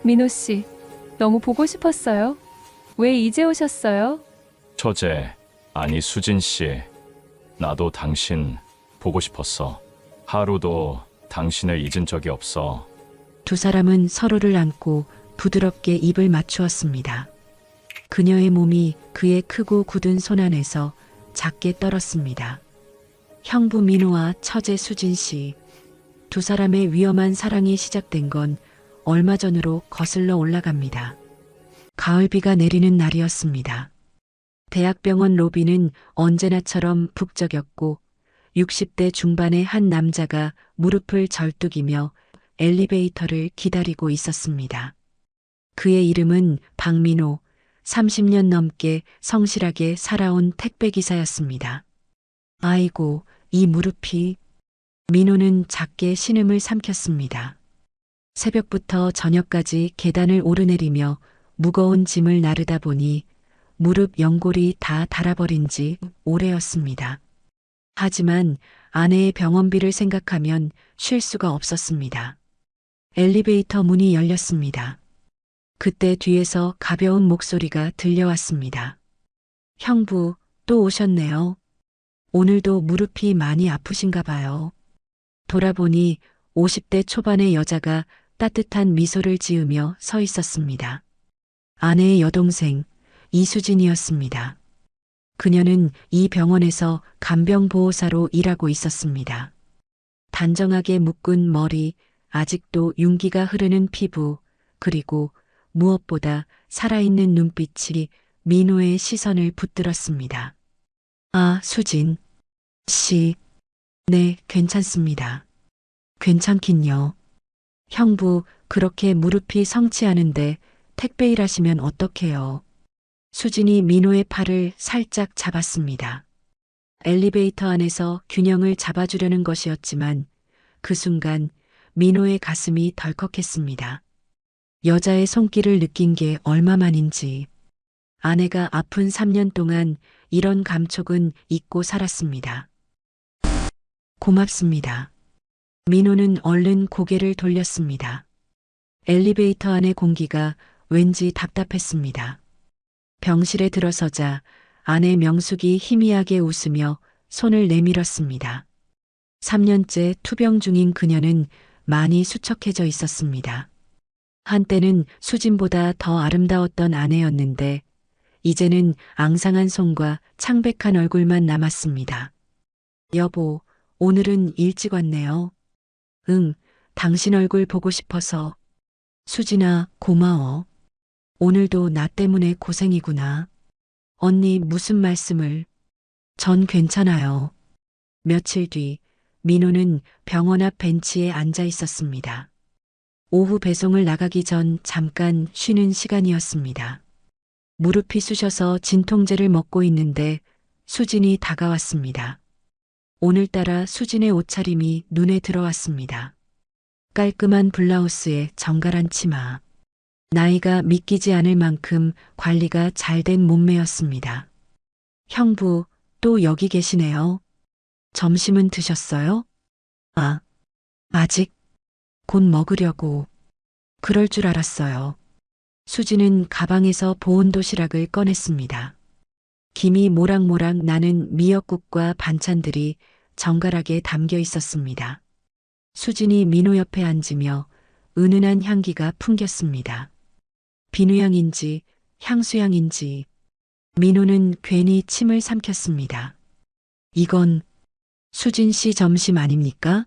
민호 씨, 너무 보고 싶었어요. 왜 이제 오셨어요? 처제, 아니 수진 씨, 나도 당신 보고 싶었어. 하루도 당신을 잊은 적이 없어. 두 사람은 서로를 안고 부드럽게 입을 맞추었습니다. 그녀의 몸이 그의 크고 굳은 손 안에서 작게 떨었습니다. 형부 민호와 처제 수진 씨, 두 사람의 위험한 사랑이 시작된 건 얼마 전으로 거슬러 올라갑니다. 가을비가 내리는 날이었습니다. 대학병원 로비는 언제나처럼 북적였고 60대 중반의 한 남자가 무릎을 절뚝이며 엘리베이터를 기다리고 있었습니다. 그의 이름은 박민호, 30년 넘게 성실하게 살아온 택배기사였습니다. 아이고, 이 무릎이. 민호는 작게 신음을 삼켰습니다. 새벽부터 저녁까지 계단을 오르내리며 무거운 짐을 나르다 보니 무릎 연골이 다 닳아버린 지 오래였습니다. 하지만 아내의 병원비를 생각하면 쉴 수가 없었습니다. 엘리베이터 문이 열렸습니다. 그때 뒤에서 가벼운 목소리가 들려왔습니다. 형부, 또 오셨네요. 오늘도 무릎이 많이 아프신가 봐요. 돌아보니 50대 초반의 여자가 따뜻한 미소를 지으며 서 있었습니다. 아내의 여동생 이수진이었습니다. 그녀는 이 병원에서 간병보호사로 일하고 있었습니다. 단정하게 묶은 머리, 아직도 윤기가 흐르는 피부, 그리고 무엇보다 살아있는 눈빛이 민호의 시선을 붙들었습니다. 아, 수진 씨. 네, 괜찮습니다. 괜찮긴요. 형부, 그렇게 무릎이 성취하는데 택배 일하시면 어떡해요. 수진이 민호의 팔을 살짝 잡았습니다. 엘리베이터 안에서 균형을 잡아주려는 것이었지만 그 순간 민호의 가슴이 덜컥했습니다. 여자의 손길을 느낀 게 얼마만인지. 아내가 아픈 3년 동안 이런 감촉은 잊고 살았습니다. 고맙습니다. 민호는 얼른 고개를 돌렸습니다. 엘리베이터 안의 공기가 왠지 답답했습니다. 병실에 들어서자 아내 명숙이 희미하게 웃으며 손을 내밀었습니다. 3년째 투병 중인 그녀는 많이 수척해져 있었습니다. 한때는 수진보다 더 아름다웠던 아내였는데 이제는 앙상한 손과 창백한 얼굴만 남았습니다. 여보, 오늘은 일찍 왔네요. 응, 당신 얼굴 보고 싶어서. 수진아, 고마워. 오늘도 나 때문에 고생이구나. 언니 무슨 말씀을. 전 괜찮아요. 며칠 뒤 민호는 병원 앞 벤치에 앉아 있었습니다. 오후 배송을 나가기 전 잠깐 쉬는 시간이었습니다. 무릎이 쑤셔서 진통제를 먹고 있는데 수진이 다가왔습니다. 오늘따라 수진의 옷차림이 눈에 들어왔습니다. 깔끔한 블라우스에 정갈한 치마. 나이가 믿기지 않을 만큼 관리가 잘 된 몸매였습니다. 형부, 또 여기 계시네요. 점심은 드셨어요? 아, 아직. 곧 먹으려고. 그럴 줄 알았어요. 수진은 가방에서 보온 도시락을 꺼냈습니다. 김이 모락모락 나는 미역국과 반찬들이 정갈하게 담겨 있었습니다. 수진이 민호 옆에 앉으며 은은한 향기가 풍겼습니다. 비누향인지 향수향인지 민호는 괜히 침을 삼켰습니다. 이건 수진 씨 점심 아닙니까?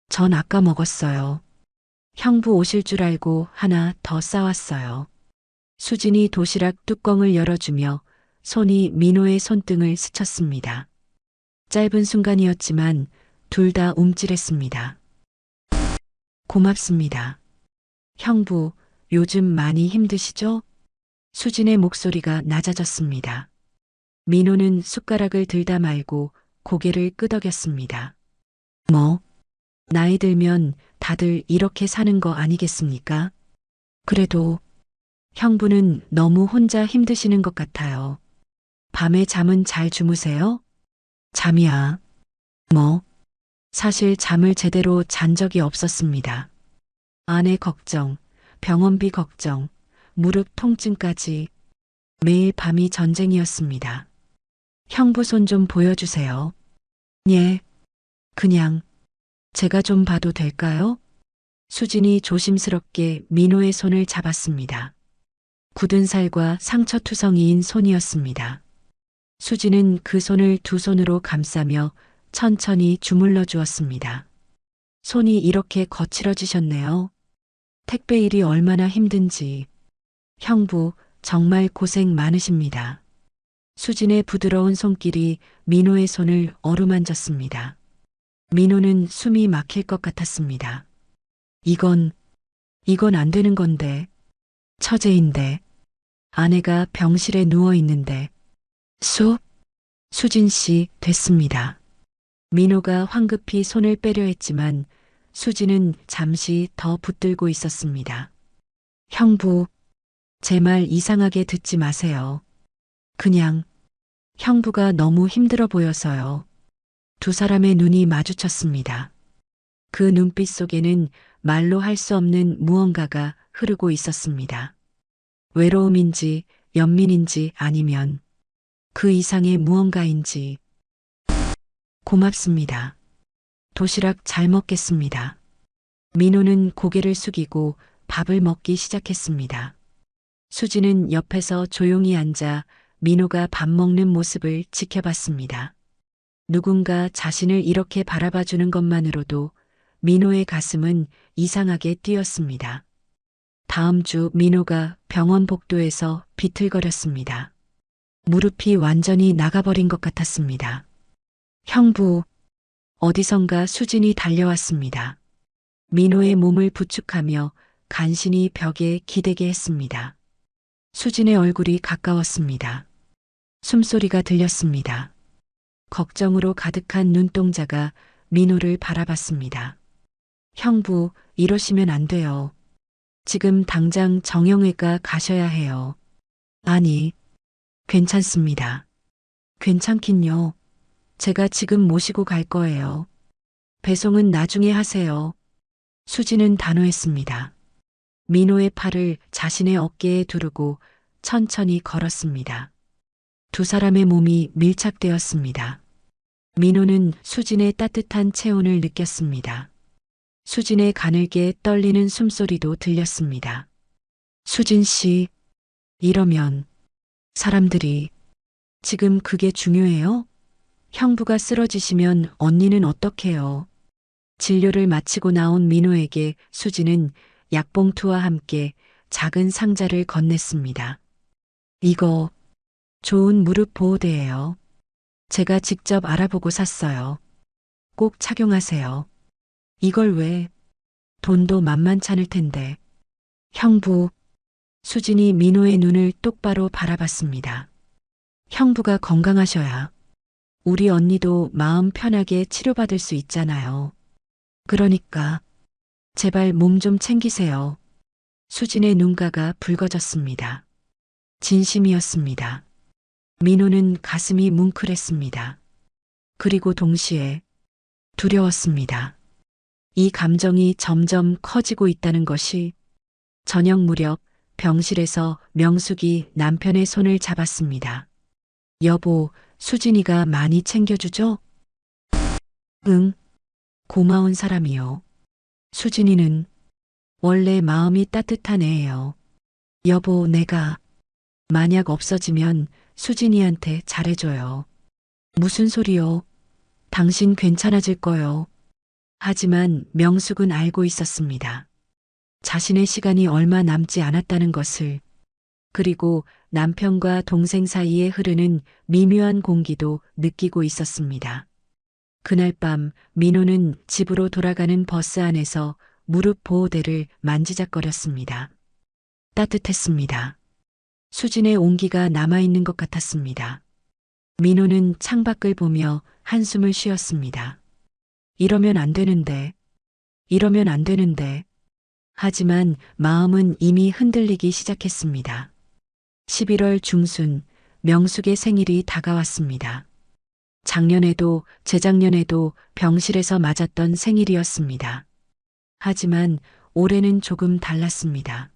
전 아까 먹었어요. 형부 오실 줄 알고 하나 더 싸왔어요. 수진이 도시락 뚜껑을 열어주며 손이 민호의 손등을 스쳤습니다. 짧은 순간이었지만 둘 다 움찔했습니다. 고맙습니다. 형부, 요즘 많이 힘드시죠? 수진의 목소리가 낮아졌습니다. 민호는 숟가락을 들다 말고 고개를 끄덕였습니다. 뭐? 나이 들면 다들 이렇게 사는 거 아니겠습니까? 그래도 형부는 너무 혼자 힘드시는 것 같아요. 밤에 잠은 잘 주무세요? 잠이야. 뭐? 사실 잠을 제대로 잔 적이 없었습니다. 아내 걱정, 병원비 걱정, 무릎 통증까지 매일 밤이 전쟁이었습니다. 형부 손 좀 보여주세요. 예, 그냥 제가 좀 봐도 될까요? 수진이 조심스럽게 민호의 손을 잡았습니다. 굳은 살과 상처투성이인 손이었습니다. 수진은 그 손을 두 손으로 감싸며 천천히 주물러 주었습니다. 손이 이렇게 거칠어지셨네요. 택배 일이 얼마나 힘든지. 형부, 정말 고생 많으십니다. 수진의 부드러운 손길이 민호의 손을 어루만졌습니다. 민호는 숨이 막힐 것 같았습니다. 이건 안 되는 건데. 처제인데. 아내가 병실에 누워 있는데. 수진 씨, 됐습니다. 민호가 황급히 손을 빼려 했지만 수진은 잠시 더 붙들고 있었습니다. 형부, 제 말 이상하게 듣지 마세요. 그냥 형부가 너무 힘들어 보여서요. 두 사람의 눈이 마주쳤습니다. 그 눈빛 속에는 말로 할 수 없는 무언가가 흐르고 있었습니다. 외로움인지 연민인지 아니면 그 이상의 무언가인지. 고맙습니다. 도시락 잘 먹겠습니다. 민호는 고개를 숙이고 밥을 먹기 시작했습니다. 수지는 옆에서 조용히 앉아 민호가 밥 먹는 모습을 지켜봤습니다. 누군가 자신을 이렇게 바라봐 주는 것만으로도 민호의 가슴은 이상하게 뛰었습니다. 다음 주 민호가 병원 복도에서 비틀거렸습니다. 무릎이 완전히 나가버린 것 같았습니다. 형부, 어디선가 수진이 달려왔습니다. 민호의 몸을 부축하며 간신히 벽에 기대게 했습니다. 수진의 얼굴이 가까웠습니다. 숨소리가 들렸습니다. 걱정으로 가득한 눈동자가 민호를 바라봤습니다. 형부, 이러시면 안 돼요. 지금 당장 정형외과 가셔야 해요. 아니, 괜찮습니다. 괜찮긴요. 제가 지금 모시고 갈 거예요. 배송은 나중에 하세요. 수지는 단호했습니다. 민호의 팔을 자신의 어깨에 두르고 천천히 걸었습니다. 두 사람의 몸이 밀착되었습니다. 민호는 수진의 따뜻한 체온을 느꼈습니다. 수진의 가늘게 떨리는 숨소리도 들렸습니다. 수진 씨, 이러면 사람들이 지금 그게 중요해요? 형부가 쓰러지시면 언니는 어떡해요? 진료를 마치고 나온 민호에게 수진은 약봉투와 함께 작은 상자를 건넸습니다. 이거 좋은 무릎 보호대예요. 제가 직접 알아보고 샀어요. 꼭 착용하세요. 이걸 왜? 돈도 만만찮을 텐데. 형부, 수진이 민호의 눈을 똑바로 바라봤습니다. 형부가 건강하셔야 우리 언니도 마음 편하게 치료받을 수 있잖아요. 그러니까 제발 몸 좀 챙기세요. 수진의 눈가가 붉어졌습니다. 진심이었습니다. 민호는 가슴이 뭉클했습니다. 그리고 동시에 두려웠습니다. 이 감정이 점점 커지고 있다는 것이. 저녁 무렵 병실에서 명숙이 남편의 손을 잡았습니다. 여보, 수진이가 많이 챙겨주죠? 응, 고마운 사람이요. 수진이는 원래 마음이 따뜻한 애예요. 여보, 내가 만약 없어지면 수진이한테 잘해줘요. 무슨 소리요? 당신 괜찮아질 거요. 하지만 명숙은 알고 있었습니다. 자신의 시간이 얼마 남지 않았다는 것을. 그리고 남편과 동생 사이에 흐르는 미묘한 공기도 느끼고 있었습니다. 그날 밤 민호는 집으로 돌아가는 버스 안에서 무릎 보호대를 만지작거렸습니다. 따뜻했습니다. 수진의 온기가 남아있는 것 같았습니다. 민호는 창밖을 보며 한숨을 쉬었습니다. 이러면 안 되는데. 이러면 안 되는데. 하지만 마음은 이미 흔들리기 시작했습니다. 11월 중순 명숙의 생일이 다가왔습니다. 작년에도 재작년에도 병실에서 맞았던 생일이었습니다. 하지만 올해는 조금 달랐습니다.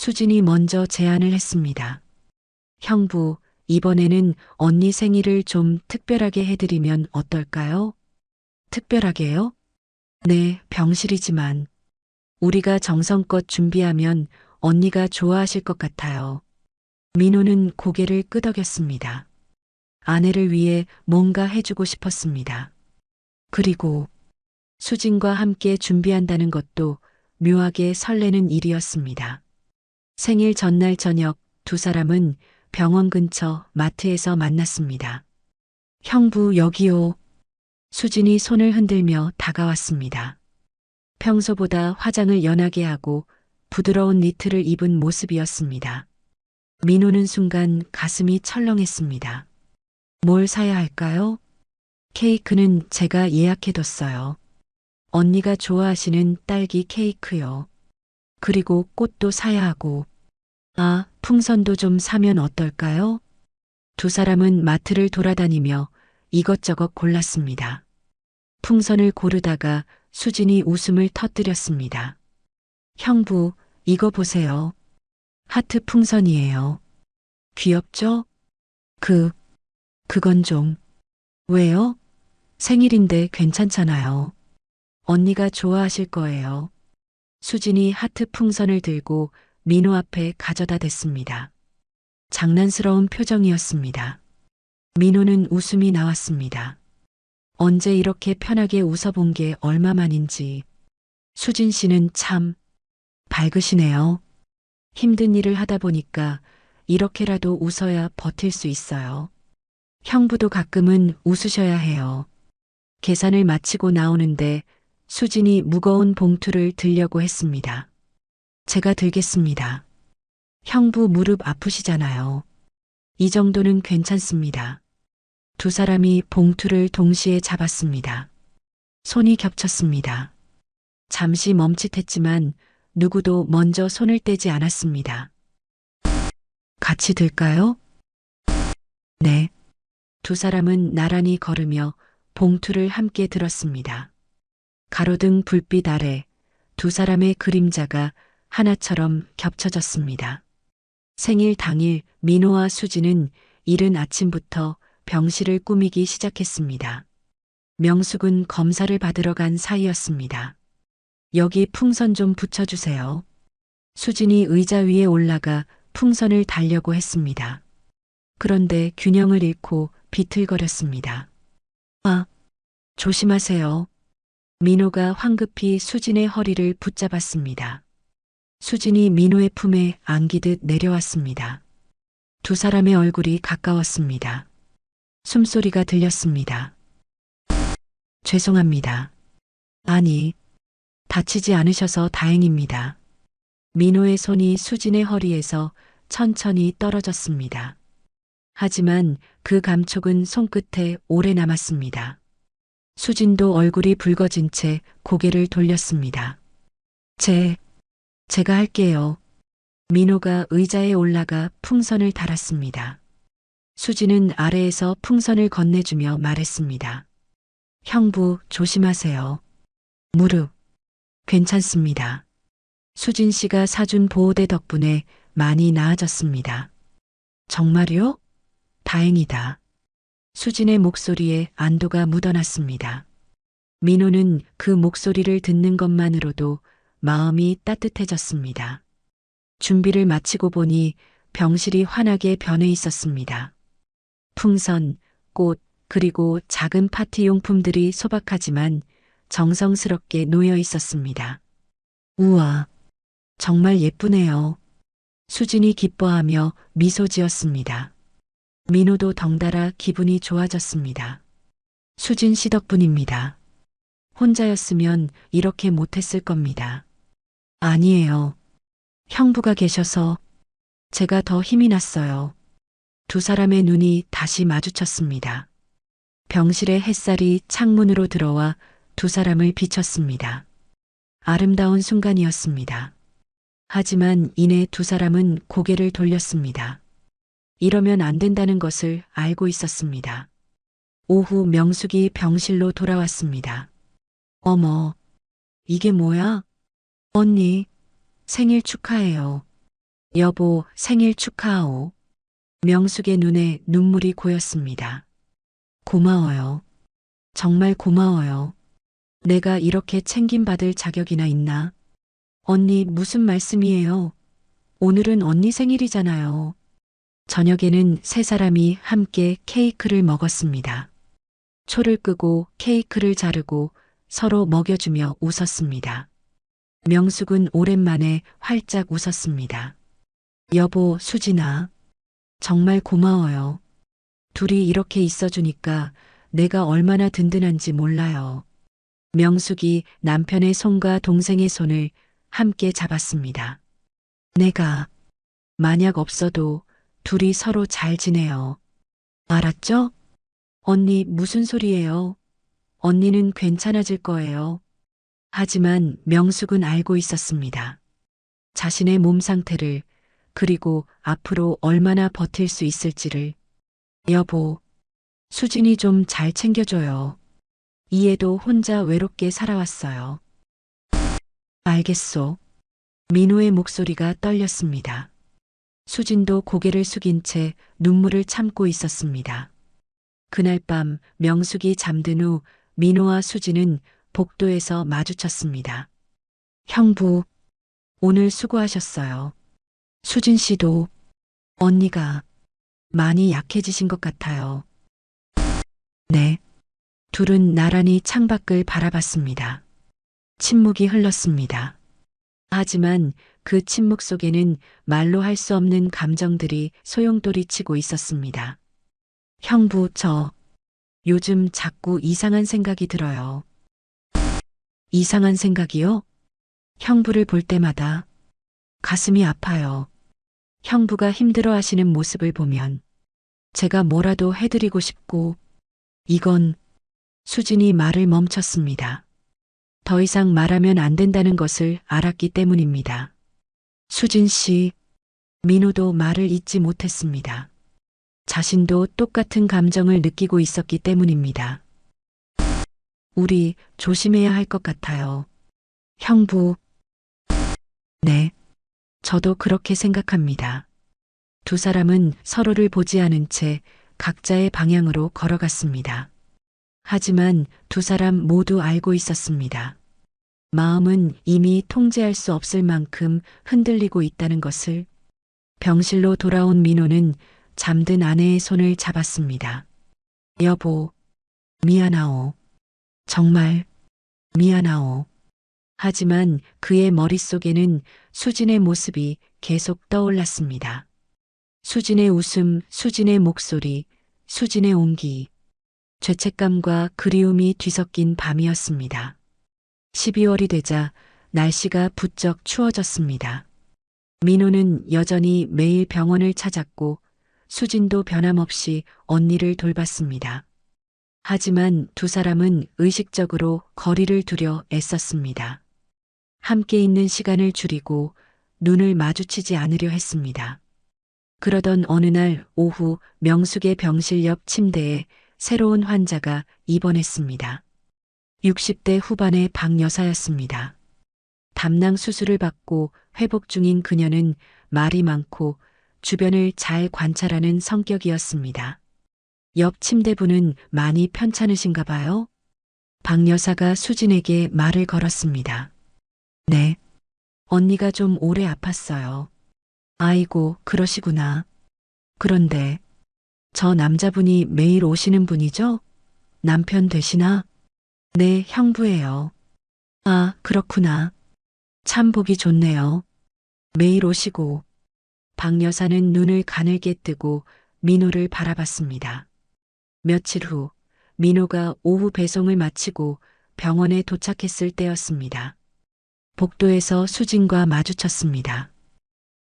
수진이 먼저 제안을 했습니다. 형부, 이번에는 언니 생일을 좀 특별하게 해드리면 어떨까요? 특별하게요? 네, 병실이지만 우리가 정성껏 준비하면 언니가 좋아하실 것 같아요. 민호는 고개를 끄덕였습니다. 아내를 위해 뭔가 해주고 싶었습니다. 그리고 수진과 함께 준비한다는 것도 묘하게 설레는 일이었습니다. 생일 전날 저녁 두 사람은 병원 근처 마트에서 만났습니다. 형부 여기요. 수진이 손을 흔들며 다가왔습니다. 평소보다 화장을 연하게 하고 부드러운 니트를 입은 모습이었습니다. 민호는 순간 가슴이 철렁했습니다. 뭘 사야 할까요? 케이크는 제가 예약해뒀어요. 언니가 좋아하시는 딸기 케이크요. 그리고 꽃도 사야 하고. 아, 풍선도 좀 사면 어떨까요? 두 사람은 마트를 돌아다니며 이것저것 골랐습니다. 풍선을 고르다가 수진이 웃음을 터뜨렸습니다. 형부, 이거 보세요. 하트 풍선이에요. 귀엽죠? 그건 좀. 왜요? 생일인데 괜찮잖아요. 언니가 좋아하실 거예요. 수진이 하트 풍선을 들고 민호 앞에 가져다 댔습니다. 장난스러운 표정이었습니다. 민호는 웃음이 나왔습니다. 언제 이렇게 편하게 웃어본 게 얼마만인지. 수진 씨는 참 밝으시네요. 힘든 일을 하다 보니까 이렇게라도 웃어야 버틸 수 있어요. 형부도 가끔은 웃으셔야 해요. 계산을 마치고 나오는데 수진이 무거운 봉투를 들려고 했습니다. 제가 들겠습니다. 형부 무릎 아프시잖아요. 이 정도는 괜찮습니다. 두 사람이 봉투를 동시에 잡았습니다. 손이 겹쳤습니다. 잠시 멈칫했지만 누구도 먼저 손을 떼지 않았습니다. 같이 들까요? 네. 두 사람은 나란히 걸으며 봉투를 함께 들었습니다. 가로등 불빛 아래 두 사람의 그림자가 하나처럼 겹쳐졌습니다. 생일 당일 민호와 수지는 이른 아침부터 병실을 꾸미기 시작했습니다. 명숙은 검사를 받으러 간 사이였습니다. 여기 풍선 좀 붙여주세요. 수진이 의자 위에 올라가 풍선을 달려고 했습니다. 그런데 균형을 잃고 비틀거렸습니다. 아, 조심하세요. 민호가 황급히 수진의 허리를 붙잡았습니다. 수진이 민호의 품에 안기듯 내려왔습니다. 두 사람의 얼굴이 가까웠습니다. 숨소리가 들렸습니다. 죄송합니다. 아니, 다치지 않으셔서 다행입니다. 민호의 손이 수진의 허리에서 천천히 떨어졌습니다. 하지만 그 감촉은 손끝에 오래 남았습니다. 수진도 얼굴이 붉어진 채 고개를 돌렸습니다. 제가 할게요. 민호가 의자에 올라가 풍선을 달았습니다. 수진은 아래에서 풍선을 건네주며 말했습니다. 형부, 조심하세요. 무릎. 괜찮습니다. 수진 씨가 사준 보호대 덕분에 많이 나아졌습니다. 정말요? 다행이다. 수진의 목소리에 안도가 묻어났습니다. 민호는 그 목소리를 듣는 것만으로도 마음이 따뜻해졌습니다. 준비를 마치고 보니 병실이 환하게 변해 있었습니다. 풍선, 꽃, 그리고 작은 파티 용품들이 소박하지만 정성스럽게 놓여 있었습니다. 우와, 정말 예쁘네요. 수진이 기뻐하며 미소 지었습니다. 민호도 덩달아 기분이 좋아졌습니다. 수진 씨 덕분입니다. 혼자였으면 이렇게 못했을 겁니다. 아니에요. 형부가 계셔서 제가 더 힘이 났어요. 두 사람의 눈이 다시 마주쳤습니다. 병실의 햇살이 창문으로 들어와 두 사람을 비쳤습니다. 아름다운 순간이었습니다. 하지만 이내 두 사람은 고개를 돌렸습니다. 이러면 안 된다는 것을 알고 있었습니다. 오후 명숙이 병실로 돌아왔습니다. 어머, 이게 뭐야? 언니, 생일 축하해요. 여보, 생일 축하하오. 명숙의 눈에 눈물이 고였습니다. 고마워요. 정말 고마워요. 내가 이렇게 챙김받을 자격이나 있나? 언니, 무슨 말씀이에요? 오늘은 언니 생일이잖아요. 저녁에는 세 사람이 함께 케이크를 먹었습니다. 초를 끄고 케이크를 자르고 서로 먹여주며 웃었습니다. 명숙은 오랜만에 활짝 웃었습니다. 여보, 수진아. 정말 고마워요. 둘이 이렇게 있어주니까 내가 얼마나 든든한지 몰라요. 명숙이 남편의 손과 동생의 손을 함께 잡았습니다. 내가 만약 없어도 둘이 서로 잘 지내요. 알았죠? 언니, 무슨 소리예요? 언니는 괜찮아질 거예요. 하지만 명숙은 알고 있었습니다. 자신의 몸 상태를, 그리고 앞으로 얼마나 버틸 수 있을지를. 여보, 수진이 좀 잘 챙겨줘요. 이해도 혼자 외롭게 살아왔어요. 알겠소. 민호의 목소리가 떨렸습니다. 수진도 고개를 숙인 채 눈물을 참고 있었습니다. 그날 밤 명숙이 잠든 후 민호와 수진은 복도에서 마주쳤습니다. 형부, 오늘 수고하셨어요. 수진 씨도. 언니가 많이 약해지신 것 같아요. 네. 둘은 나란히 창밖을 바라봤습니다. 침묵이 흘렀습니다. 하지만 그 침묵 속에는 말로 할 수 없는 감정들이 소용돌이치고 있었습니다. 형부, 저 요즘 자꾸 이상한 생각이 들어요. 이상한 생각이요? 형부를 볼 때마다 가슴이 아파요. 형부가 힘들어 하시는 모습을 보면 제가 뭐라도 해드리고 싶고, 이건 수진이 말을 멈췄습니다. 더 이상 말하면 안 된다는 것을 알았기 때문입니다. 수진 씨, 민호도 말을 잇지 못했습니다. 자신도 똑같은 감정을 느끼고 있었기 때문입니다. 우리 조심해야 할 것 같아요. 형부. 네, 저도 그렇게 생각합니다. 두 사람은 서로를 보지 않은 채 각자의 방향으로 걸어갔습니다. 하지만 두 사람 모두 알고 있었습니다. 마음은 이미 통제할 수 없을 만큼 흔들리고 있다는 것을. 병실로 돌아온 민호는 잠든 아내의 손을 잡았습니다. 여보, 미안하오. 정말 미안하오. 하지만 그의 머릿속에는 수진의 모습이 계속 떠올랐습니다. 수진의 웃음, 수진의 목소리, 수진의 온기. 죄책감과 그리움이 뒤섞인 밤이었습니다. 12월이 되자 날씨가 부쩍 추워졌습니다. 민호는 여전히 매일 병원을 찾았고 수진도 변함없이 언니를 돌봤습니다. 하지만 두 사람은 의식적으로 거리를 두려 애썼습니다. 함께 있는 시간을 줄이고 눈을 마주치지 않으려 했습니다. 그러던 어느 날 오후 명숙의 병실 옆 침대에 새로운 환자가 입원했습니다. 60대 후반의 박 여사였습니다. 담낭 수술을 받고 회복 중인 그녀는 말이 많고 주변을 잘 관찰하는 성격이었습니다. 옆 침대분은 많이 편찮으신가 봐요? 박 여사가 수진에게 말을 걸었습니다. 네. 언니가 좀 오래 아팠어요. 아이고, 그러시구나. 그런데 저 남자분이 매일 오시는 분이죠? 남편 되시나? 네, 형부예요. 아, 그렇구나. 참 보기 좋네요. 매일 오시고. 박 여사는 눈을 가늘게 뜨고 민호를 바라봤습니다. 며칠 후 민호가 오후 배송을 마치고 병원에 도착했을 때였습니다. 복도에서 수진과 마주쳤습니다.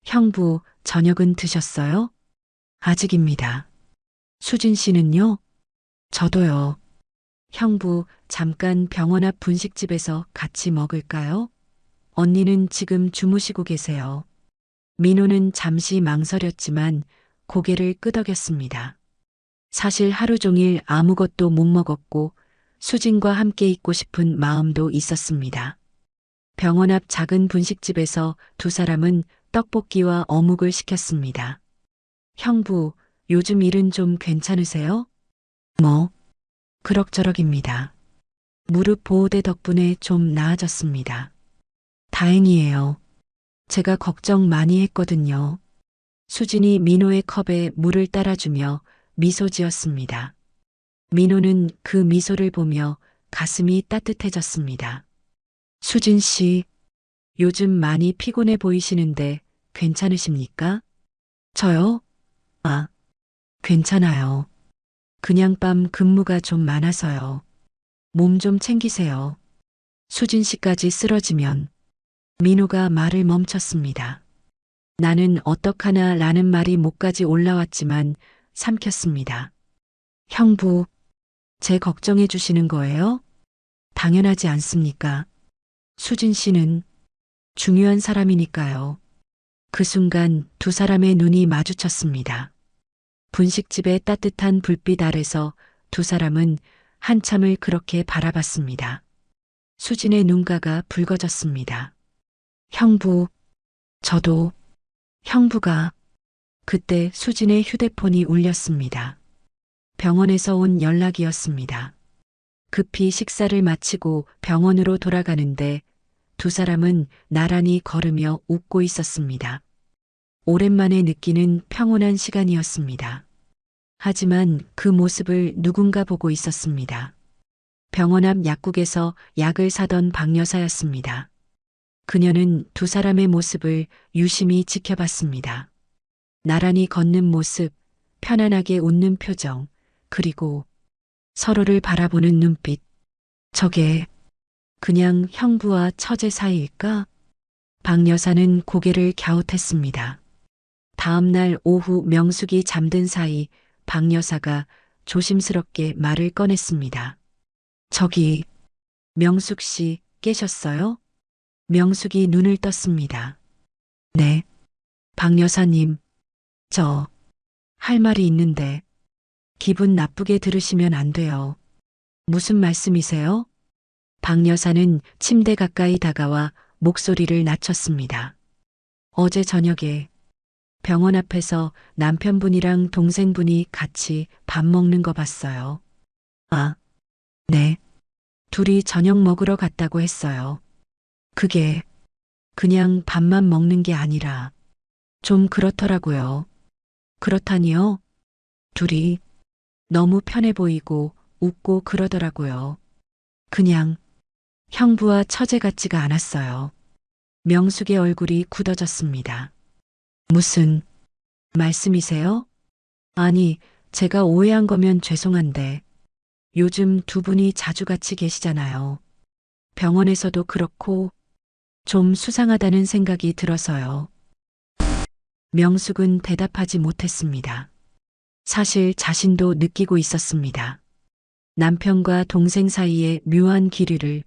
형부, 저녁은 드셨어요? 아직입니다. 수진 씨는요? 저도요. 형부, 잠깐 병원 앞 분식집에서 같이 먹을까요? 언니는 지금 주무시고 계세요. 민호는 잠시 망설였지만 고개를 끄덕였습니다. 사실 하루 종일 아무것도 못 먹었고 수진과 함께 있고 싶은 마음도 있었습니다. 병원 앞 작은 분식집에서 두 사람은 떡볶이와 어묵을 시켰습니다. 형부, 요즘 일은 좀 괜찮으세요? 뭐, 그럭저럭입니다. 무릎 보호대 덕분에 좀 나아졌습니다. 다행이에요. 제가 걱정 많이 했거든요. 수진이 민호의 컵에 물을 따라주며 미소 지었습니다. 민호는 그 미소를 보며 가슴이 따뜻해졌습니다. 수진 씨, 요즘 많이 피곤해 보이시는데 괜찮으십니까? 저요? 아, 괜찮아요. 그냥 밤 근무가 좀 많아서요. 몸 좀 챙기세요. 수진 씨까지 쓰러지면 민호가 말을 멈췄습니다. 나는 어떡하나 라는 말이 목까지 올라왔지만 삼켰습니다. 형부, 제 걱정해 주시는 거예요? 당연하지 않습니까? 수진 씨는 중요한 사람이니까요. 그 순간 두 사람의 눈이 마주쳤습니다. 분식집의 따뜻한 불빛 아래서 두 사람은 한참을 그렇게 바라봤습니다. 수진의 눈가가 붉어졌습니다. 형부, 저도, 형부가, 그때 수진의 휴대폰이 울렸습니다. 병원에서 온 연락이었습니다. 급히 식사를 마치고 병원으로 돌아가는데 두 사람은 나란히 걸으며 웃고 있었습니다. 오랜만에 느끼는 평온한 시간이었습니다. 하지만 그 모습을 누군가 보고 있었습니다. 병원 앞 약국에서 약을 사던 박 여사였습니다. 그녀는 두 사람의 모습을 유심히 지켜봤습니다. 나란히 걷는 모습, 편안하게 웃는 표정, 그리고 서로를 바라보는 눈빛. 저게 그냥 형부와 처제 사이일까? 박 여사는 고개를 갸웃했습니다. 다음 날 오후 명숙이 잠든 사이 박 여사가 조심스럽게 말을 꺼냈습니다. 저기, 명숙 씨 깨셨어요? 명숙이 눈을 떴습니다. 네. 박 여사님, 저 할 말이 있는데 기분 나쁘게 들으시면 안 돼요. 무슨 말씀이세요? 박 여사는 침대 가까이 다가와 목소리를 낮췄습니다. 어제 저녁에 병원 앞에서 남편분이랑 동생분이 같이 밥 먹는 거 봤어요. 아, 네. 둘이 저녁 먹으러 갔다고 했어요. 그게 그냥 밥만 먹는 게 아니라 좀 그렇더라고요. 그렇다니요? 둘이 너무 편해 보이고 웃고 그러더라고요. 그냥 형부와 처제 같지가 않았어요. 명숙의 얼굴이 굳어졌습니다. 무슨 말씀이세요? 아니, 제가 오해한 거면 죄송한데 요즘 두 분이 자주 같이 계시잖아요. 병원에서도 그렇고 좀 수상하다는 생각이 들어서요. 명숙은 대답하지 못했습니다. 사실 자신도 느끼고 있었습니다. 남편과 동생 사이의 묘한 기류를.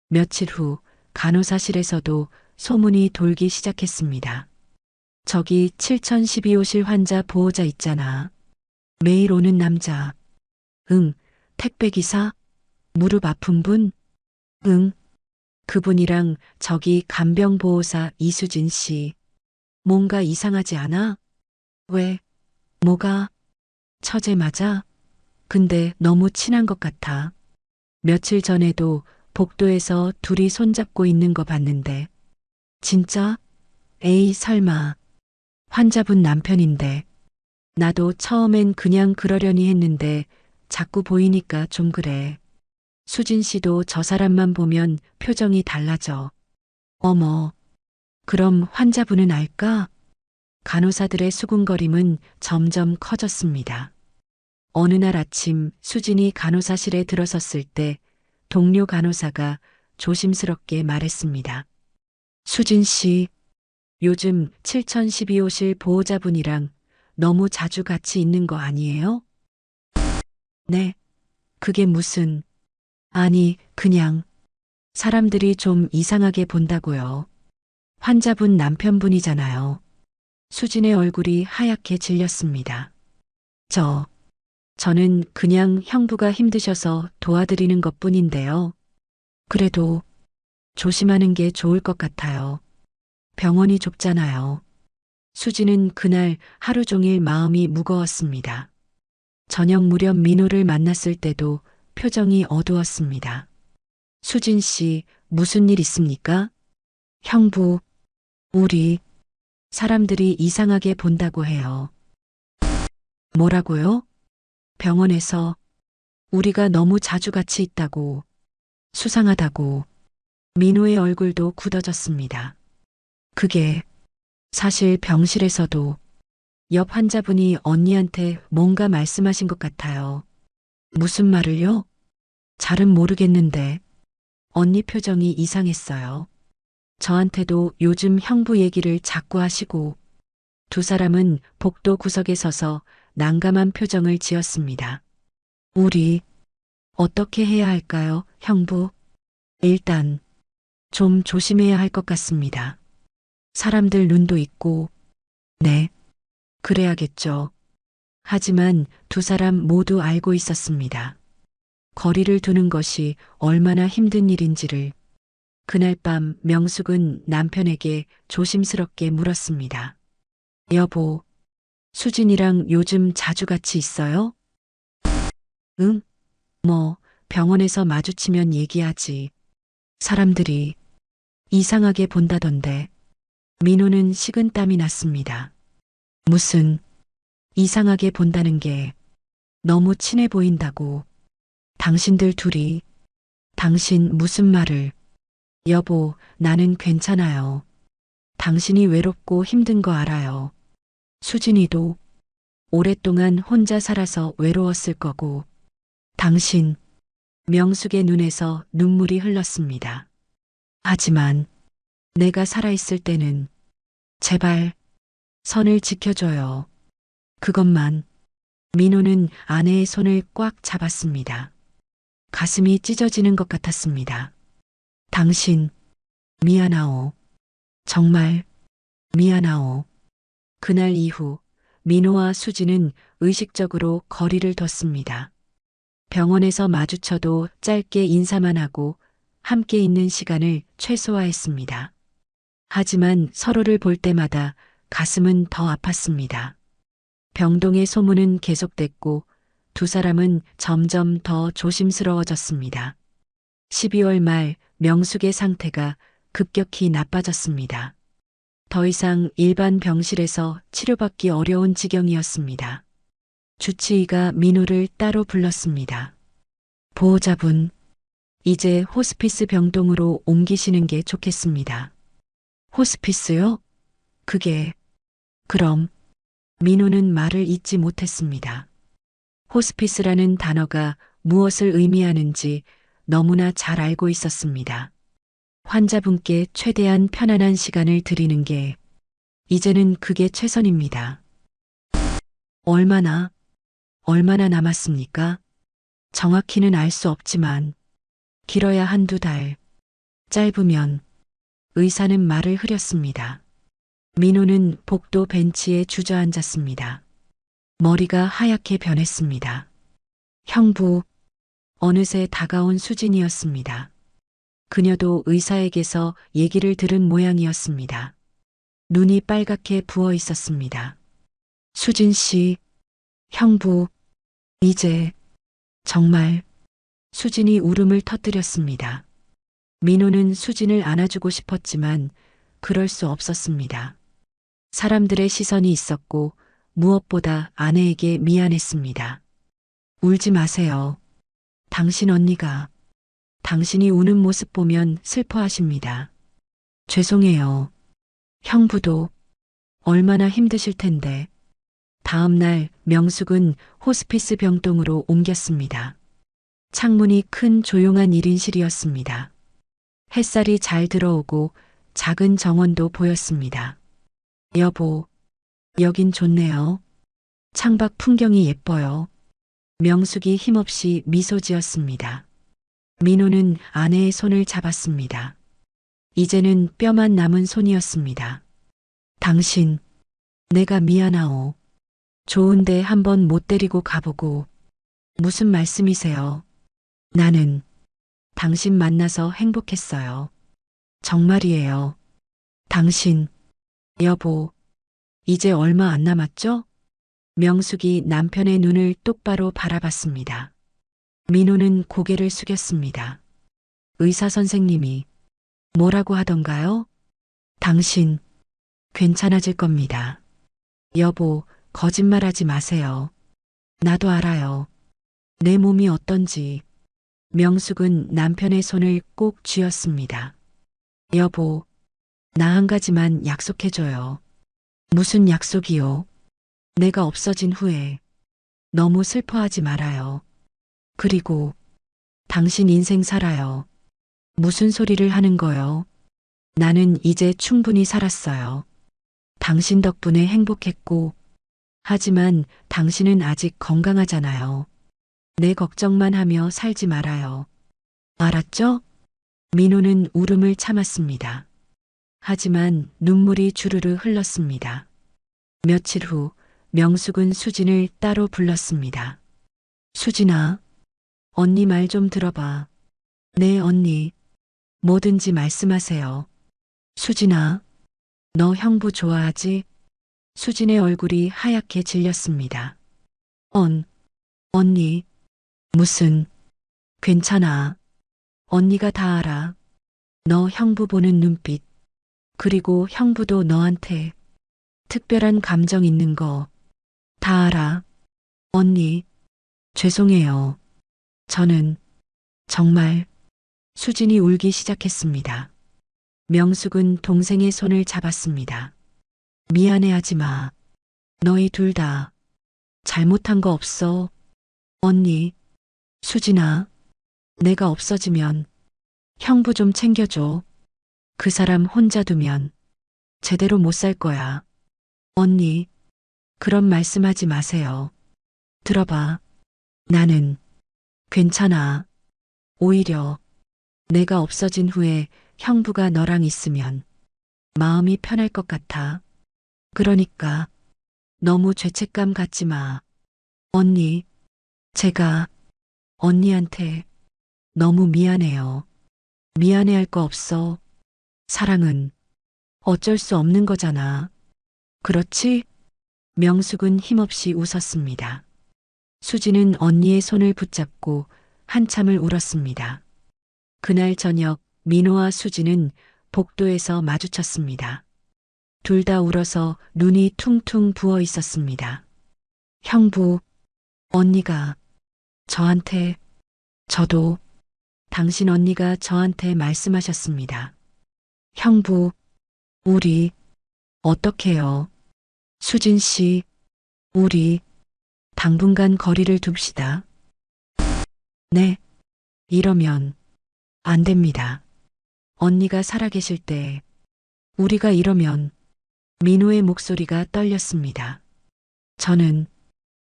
며칠 후 간호사실에서도 소문이 돌기 시작했습니다. 저기 7012호실 환자 보호자 있잖아. 매일 오는 남자. 응, 택배기사? 무릎 아픈 분? 응, 그분이랑 저기 간병보호사 이수진 씨. 뭔가 이상하지 않아? 왜? 뭐가? 처제 맞아? 근데 너무 친한 것 같아. 며칠 전에도 복도에서 둘이 손잡고 있는 거 봤는데. 진짜? 에이, 설마. 환자분 남편인데. 나도 처음엔 그냥 그러려니 했는데 자꾸 보이니까 좀 그래. 수진 씨도 저 사람만 보면 표정이 달라져. 어머, 그럼 환자분은 알까? 간호사들의 수군거림은 점점 커졌습니다. 어느 날 아침 수진이 간호사실에 들어섰을 때 동료 간호사가 조심스럽게 말했습니다. 수진 씨, 요즘 7012호실 보호자분이랑 너무 자주 같이 있는 거 아니에요? 네, 그게 무슨, 아니, 그냥 사람들이 좀 이상하게 본다고요. 환자분 남편분이잖아요. 수진의 얼굴이 하얗게 질렸습니다. 저는 그냥 형부가 힘드셔서 도와드리는 것뿐인데요. 그래도 조심하는 게 좋을 것 같아요. 병원이 좁잖아요. 수지는 그날 하루 종일 마음이 무거웠습니다. 저녁 무렵 민호를 만났을 때도 표정이 어두웠습니다. 수진 씨, 무슨 일 있습니까? 형부, 우리 사람들이 이상하게 본다고 해요. 뭐라고요? 병원에서 우리가 너무 자주 같이 있다고, 수상하다고. 민호의 얼굴도 굳어졌습니다. 그게 사실 병실에서도 옆 환자분이 언니한테 뭔가 말씀하신 것 같아요. 무슨 말을요? 잘은 모르겠는데 언니 표정이 이상했어요. 저한테도 요즘 형부 얘기를 자꾸 하시고 두 사람은 복도 구석에 서서 난감한 표정을 지었습니다. 우리 어떻게 해야 할까요, 형부? 일단 좀 조심해야 할 것 같습니다. 사람들 눈도 있고, 네, 그래야겠죠. 하지만 두 사람 모두 알고 있었습니다. 거리를 두는 것이 얼마나 힘든 일인지를. 그날 밤 명숙은 남편에게 조심스럽게 물었습니다. 여보, 수진이랑 요즘 자주 같이 있어요? 응, 뭐, 병원에서 마주치면 얘기하지. 사람들이 이상하게 본다던데. 민호는 식은땀이 났습니다. 무슨 이상하게 본다는 게 너무 친해 보인다고. 당신들 둘이, 당신 무슨 말을. 여보, 나는 괜찮아요. 당신이 외롭고 힘든 거 알아요. 수진이도 오랫동안 혼자 살아서 외로웠을 거고. 당신, 명숙의 눈에서 눈물이 흘렀습니다. 하지만 내가 살아있을 때는 제발 선을 지켜줘요. 그것만. 민호는 아내의 손을 꽉 잡았습니다. 가슴이 찢어지는 것 같았습니다. 당신, 미안하오. 정말 미안하오. 그날 이후 민호와 수지는 의식적으로 거리를 뒀습니다. 병원에서 마주쳐도 짧게 인사만 하고 함께 있는 시간을 최소화했습니다. 하지만 서로를 볼 때마다 가슴은 더 아팠습니다. 병동의 소문은 계속됐고 두 사람은 점점 더 조심스러워졌습니다. 12월 말 명숙의 상태가 급격히 나빠졌습니다. 더 이상 일반 병실에서 치료받기 어려운 지경이었습니다. 주치의가 민호를 따로 불렀습니다. 보호자분, 이제 호스피스 병동으로 옮기시는 게 좋겠습니다. 호스피스요? 그럼 민호는 말을 잇지 못했습니다. 호스피스라는 단어가 무엇을 의미하는지 너무나 잘 알고 있었습니다. 환자분께 최대한 편안한 시간을 드리는 게 이제는 그게 최선입니다. 얼마나 남았습니까? 정확히는 알 수 없지만 길어야 한두 달, 짧으면. 의사는 말을 흐렸습니다. 민호는 복도 벤치에 주저앉았습니다. 머리가 하얗게 변했습니다. 형부, 어느새 다가온 수진이었습니다. 그녀도 의사에게서 얘기를 들은 모양이었습니다. 눈이 빨갛게 부어 있었습니다. 수진 씨, 형부, 이제 정말. 수진이 울음을 터뜨렸습니다. 민호는 수진을 안아주고 싶었지만 그럴 수 없었습니다. 사람들의 시선이 있었고 무엇보다 아내에게 미안했습니다. 울지 마세요. 당신 언니가 당신이 우는 모습 보면 슬퍼하십니다. 죄송해요. 형부도 얼마나 힘드실 텐데. 다음 날 명숙은 호스피스 병동으로 옮겼습니다. 창문이 큰 조용한 1인실이었습니다. 햇살이 잘 들어오고 작은 정원도 보였습니다. 여보, 여긴 좋네요. 창밖 풍경이 예뻐요. 명숙이 힘없이 미소 지었습니다. 민호는 아내의 손을 잡았습니다. 이제는 뼈만 남은 손이었습니다. 당신, 내가 미안하오. 좋은데 한번 못 데리고 가보고. 무슨 말씀이세요? 나는 당신 만나서 행복했어요. 정말이에요. 당신, 여보, 이제 얼마 안 남았죠? 명숙이 남편의 눈을 똑바로 바라봤습니다. 민호는 고개를 숙였습니다. 의사 선생님이 뭐라고 하던가요? 당신, 괜찮아질 겁니다. 여보, 거짓말하지 마세요. 나도 알아요. 내 몸이 어떤지. 명숙은 남편의 손을 꼭 쥐었습니다. 여보, 나 한 가지만 약속해줘요. 무슨 약속이요? 내가 없어진 후에 너무 슬퍼하지 말아요. 그리고 당신 인생 살아요. 무슨 소리를 하는 거요? 나는 이제 충분히 살았어요. 당신 덕분에 행복했고, 하지만 당신은 아직 건강하잖아요. 내 걱정만 하며 살지 말아요. 알았죠? 민호는 울음을 참았습니다. 하지만 눈물이 주르르 흘렀습니다. 며칠 후 명숙은 수진을 따로 불렀습니다. 수진아, 언니 말 좀 들어봐. 네, 언니. 뭐든지 말씀하세요. 수진아, 너 형부 좋아하지? 수진의 얼굴이 하얗게 질렸습니다. 언니, 무슨, 괜찮아. 언니가 다 알아. 너 형부 보는 눈빛, 그리고 형부도 너한테 특별한 감정 있는 거 다 알아. 언니, 죄송해요. 저는 정말 수진이 울기 시작했습니다. 명숙은 동생의 손을 잡았습니다. 미안해하지 마. 너희 둘 다 잘못한 거 없어. 언니, 수진아, 내가 없어지면 형부 좀 챙겨줘. 그 사람 혼자 두면 제대로 못 살 거야. 언니, 그런 말씀하지 마세요. 들어봐. 나는 괜찮아. 오히려 내가 없어진 후에 형부가 너랑 있으면 마음이 편할 것 같아. 그러니까 너무 죄책감 갖지 마. 언니, 제가 언니한테 너무 미안해요. 미안해할 거 없어. 사랑은 어쩔 수 없는 거잖아. 그렇지? 명숙은 힘없이 웃었습니다. 수지는 언니의 손을 붙잡고 한참을 울었습니다. 그날 저녁 민호와 수지는 복도에서 마주쳤습니다. 둘 다 울어서 눈이 퉁퉁 부어 있었습니다. 형부, 언니가 저한테, 저도 당신 언니가 저한테 말씀하셨습니다. 형부, 우리 어떡해요? 수진 씨, 우리 당분간 거리를 둡시다. 네, 이러면 안 됩니다. 언니가 살아계실 때 우리가 이러면 민호의 목소리가 떨렸습니다. 저는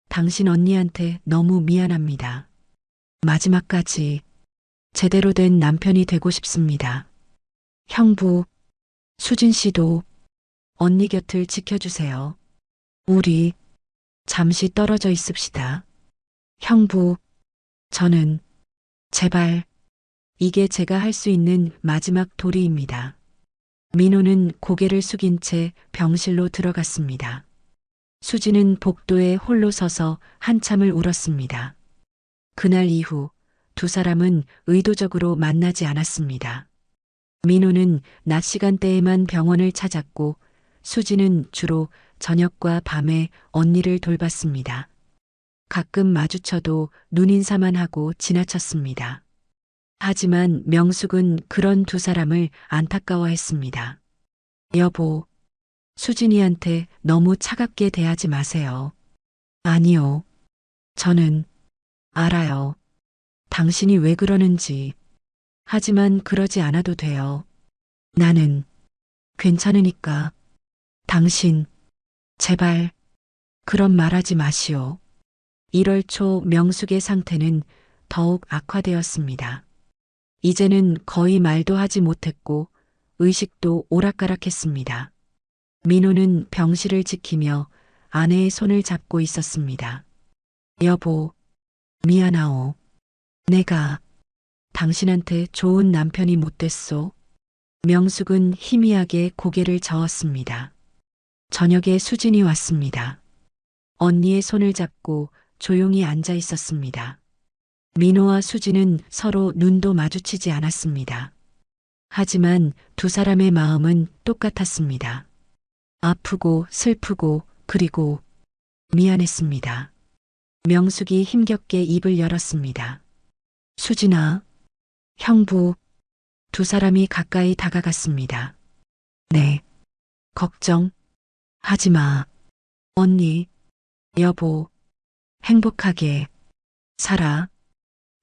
당신 언니한테 너무 미안합니다. 마지막까지 제대로 된 남편이 되고 싶습니다. 형부, 수진 씨도 언니 곁을 지켜주세요. 우리 잠시 떨어져 있읍시다. 형부, 저는 제발 이게 제가 할 수 있는 마지막 도리입니다. 민호는 고개를 숙인 채 병실로 들어갔습니다. 수지는 복도에 홀로 서서 한참을 울었습니다. 그날 이후 두 사람은 의도적으로 만나지 않았습니다. 민호는 낮 시간대에만 병원을 찾았고 수지는 주로 저녁과 밤에 언니를 돌봤습니다. 가끔 마주쳐도 눈인사만 하고 지나쳤습니다. 하지만 명숙은 그런 두 사람을 안타까워했습니다. 여보, 수진이한테 너무 차갑게 대하지 마세요. 아니요. 저는 알아요. 당신이 왜 그러는지. 하지만 그러지 않아도 돼요. 나는 괜찮으니까. 당신, 제발 그런 말하지 마시오. 1월 초 명숙의 상태는 더욱 악화되었습니다. 이제는 거의 말도 하지 못했고 의식도 오락가락했습니다. 민호는 병실을 지키며 아내의 손을 잡고 있었습니다. 여보, 미안하오. 내가 당신한테 좋은 남편이 못 됐소. 명숙은 희미하게 고개를 저었습니다. 저녁에 수진이 왔습니다. 언니의 손을 잡고 조용히 앉아 있었습니다. 민호와 수진은 서로 눈도 마주치지 않았습니다. 하지만 두 사람의 마음은 똑같았습니다. 아프고 슬프고 그리고 미안했습니다. 명숙이 힘겹게 입을 열었습니다. 수진아, 형부. 두 사람이 가까이 다가갔습니다. 네, 걱정하지 마. 언니, 여보, 행복하게 살아.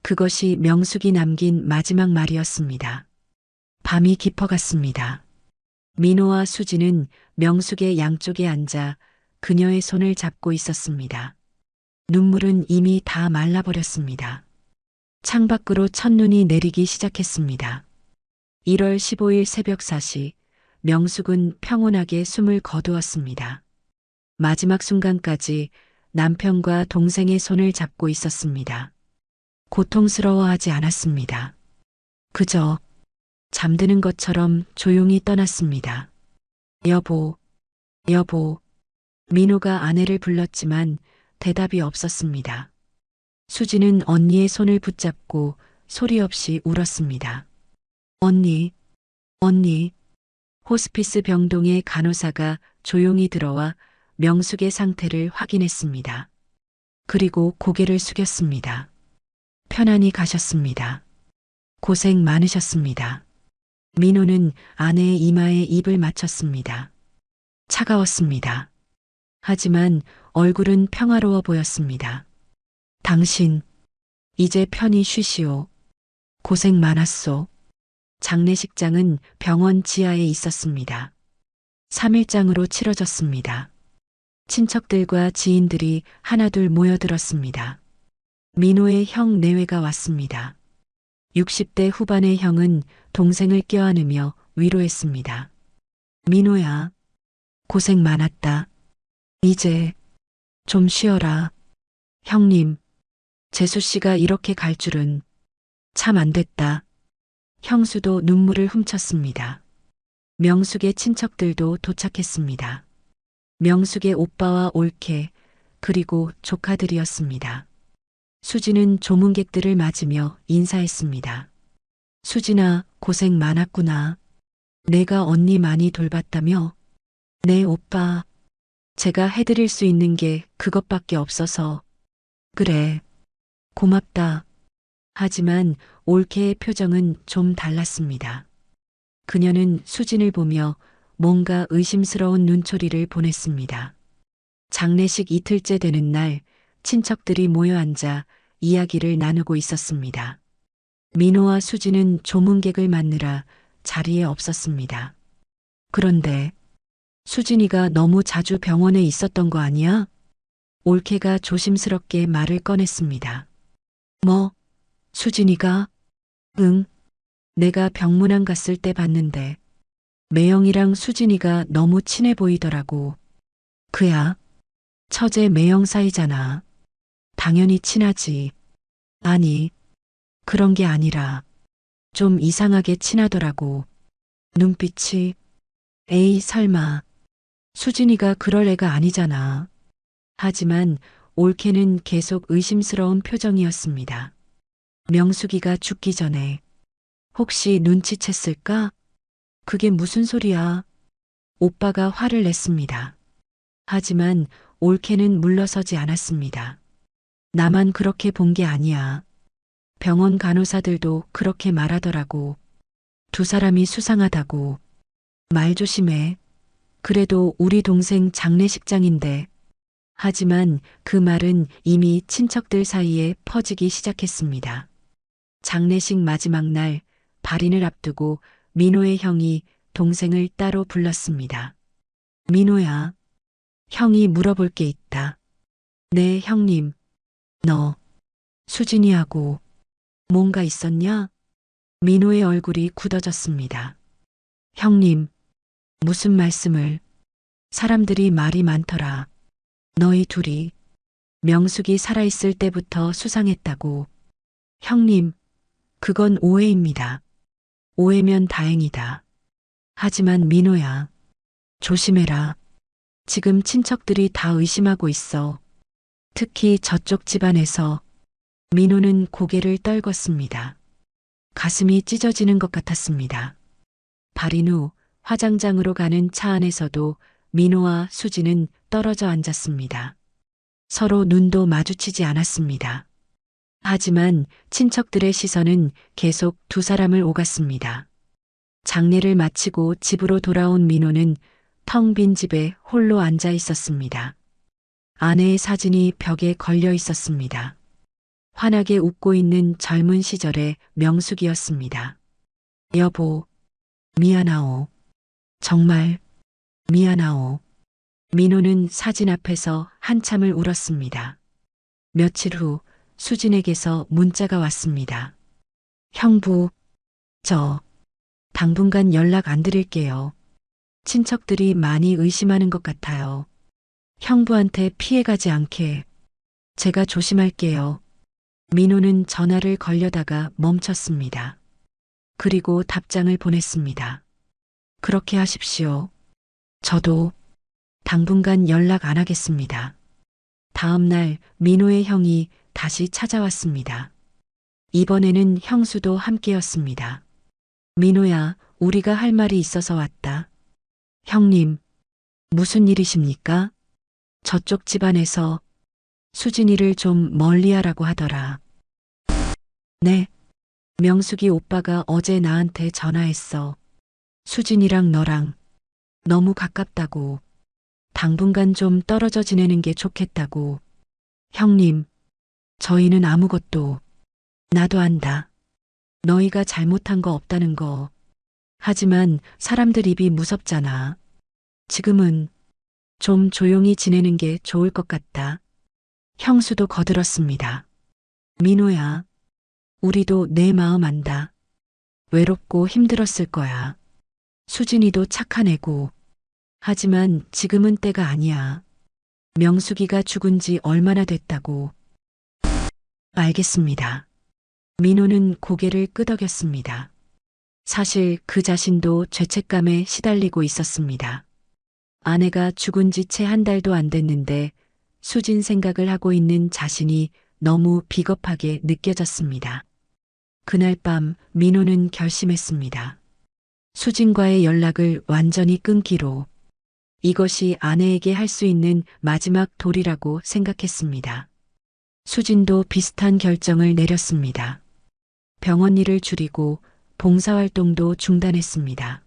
그것이 명숙이 남긴 마지막 말이었습니다. 밤이 깊어갔습니다. 민호와 수진은 명숙의 양쪽에 앉아 그녀의 손을 잡고 있었습니다. 눈물은 이미 다 말라버렸습니다. 창밖으로 첫눈이 내리기 시작했습니다. 1월 15일 새벽 4시, 명숙은 평온하게 숨을 거두었습니다. 마지막 순간까지 남편과 동생의 손을 잡고 있었습니다. 고통스러워하지 않았습니다. 그저 잠드는 것처럼 조용히 떠났습니다. 여보, 여보. 민호가 아내를 불렀지만 대답이 없었습니다. 수지는 언니의 손을 붙잡고 소리 없이 울었습니다. 언니, 언니. 호스피스 병동의 간호사가 조용히 들어와 명숙의 상태를 확인했습니다. 그리고 고개를 숙였습니다. 편안히 가셨습니다. 고생 많으셨습니다. 민호는 아내의 이마에 입을 맞췄습니다. 차가웠습니다. 하지만 얼굴은 평화로워 보였습니다. 당신, 이제 편히 쉬시오. 고생 많았소. 장례식장은 병원 지하에 있었습니다. 3일장으로 치러졌습니다. 친척들과 지인들이 하나둘 모여들었습니다. 민호의 형 내외가 왔습니다. 60대 후반의 형은 동생을 껴안으며 위로했습니다. 민호야, 고생 많았다. 이제 좀 쉬어라. 형님, 재수 씨가 이렇게 갈 줄은 참 안 됐다. 형수도 눈물을 훔쳤습니다. 명숙의 친척들도 도착했습니다. 명숙의 오빠와 올케, 그리고 조카들이었습니다. 수진은 조문객들을 맞으며 인사했습니다. 수진아, 고생 많았구나. 내가 언니 많이 돌봤다며? 네, 오빠. 제가 해드릴 수 있는 게 그것밖에 없어서. 그래, 고맙다. 하지만 올케의 표정은 좀 달랐습니다. 그녀는 수진을 보며 뭔가 의심스러운 눈초리를 보냈습니다. 장례식 이틀째 되는 날, 친척들이 모여 앉아 이야기를 나누고 있었습니다. 민호와 수진은 조문객을 맞느라 자리에 없었습니다. 그런데 수진이가 너무 자주 병원에 있었던 거 아니야? 올케가 조심스럽게 말을 꺼냈습니다. 뭐, 수진이가? 응, 내가 병문안 갔을 때 봤는데 매영이랑 수진이가 너무 친해 보이더라고. 그야, 처제 매영 사이잖아. 당연히 친하지. 아니, 그런 게 아니라 좀 이상하게 친하더라고. 눈빛이. 에이, 설마. 수진이가 그럴 애가 아니잖아. 하지만 올케는 계속 의심스러운 표정이었습니다. 명숙이가 죽기 전에 혹시 눈치챘을까? 그게 무슨 소리야? 오빠가 화를 냈습니다. 하지만 올케는 물러서지 않았습니다. 나만 그렇게 본 게 아니야. 병원 간호사들도 그렇게 말하더라고. 두 사람이 수상하다고. 말 조심해. 그래도 우리 동생 장례식장인데. 하지만 그 말은 이미 친척들 사이에 퍼지기 시작했습니다. 장례식 마지막 날, 발인을 앞두고 민호의 형이 동생을 따로 불렀습니다. 민호야, 형이 물어볼 게 있다. 네, 형님. 너, 수진이하고 뭔가 있었냐? 민호의 얼굴이 굳어졌습니다. 형님, 무슨 말씀을? 사람들이 말이 많더라. 너희 둘이 명숙이 살아있을 때부터 수상했다고. 형님, 그건 오해입니다. 오해면 다행이다. 하지만 민호야, 조심해라. 지금 친척들이 다 의심하고 있어. 특히 저쪽 집안에서. 민호는 고개를 떨궜습니다. 가슴이 찢어지는 것 같았습니다. 발인 후 화장장으로 가는 차 안에서도 민호와 수진은 떨어져 앉았습니다. 서로 눈도 마주치지 않았습니다. 하지만 친척들의 시선은 계속 두 사람을 오갔습니다. 장례를 마치고 집으로 돌아온 민호는 텅 빈 집에 홀로 앉아 있었습니다. 아내의 사진이 벽에 걸려 있었습니다. 환하게 웃고 있는 젊은 시절의 명숙이었습니다. 여보, 미안하오. 정말 미안하오. 민호는 사진 앞에서 한참을 울었습니다. 며칠 후 수진에게서 문자가 왔습니다. 형부, 저 당분간 연락 안 드릴게요. 친척들이 많이 의심하는 것 같아요. 형부한테 피해가지 않게 제가 조심할게요. 민호는 전화를 걸려다가 멈췄습니다. 그리고 답장을 보냈습니다. 그렇게 하십시오. 저도 당분간 연락 안 하겠습니다. 다음 날 민호의 형이 다시 찾아왔습니다. 이번에는 형수도 함께였습니다. 민호야, 우리가 할 말이 있어서 왔다. 형님, 무슨 일이십니까? 저쪽 집안에서 수진이를 좀 멀리하라고 하더라. 네, 명숙이 오빠가 어제 나한테 전화했어. 수진이랑 너랑 너무 가깝다고. 당분간 좀 떨어져 지내는 게 좋겠다고. 형님, 저희는 아무것도. 나도 안다. 너희가 잘못한 거 없다는 거. 하지만 사람들 입이 무섭잖아. 지금은 좀 조용히 지내는 게 좋을 것 같다. 형수도 거들었습니다. 민호야, 우리도 내 마음 안다. 외롭고 힘들었을 거야. 수진이도 착한 애고. 하지만 지금은 때가 아니야. 명숙이가 죽은 지 얼마나 됐다고. 알겠습니다. 민호는 고개를 끄덕였습니다. 사실 그 자신도 죄책감에 시달리고 있었습니다. 아내가 죽은 지 채 한 달도 안 됐는데 수진 생각을 하고 있는 자신이 너무 비겁하게 느껴졌습니다. 그날 밤 민호는 결심했습니다. 수진과의 연락을 완전히 끊기로. 이것이 아내에게 할 수 있는 마지막 도리라고 생각했습니다. 수진도 비슷한 결정을 내렸습니다. 병원 일을 줄이고 봉사활동도 중단했습니다.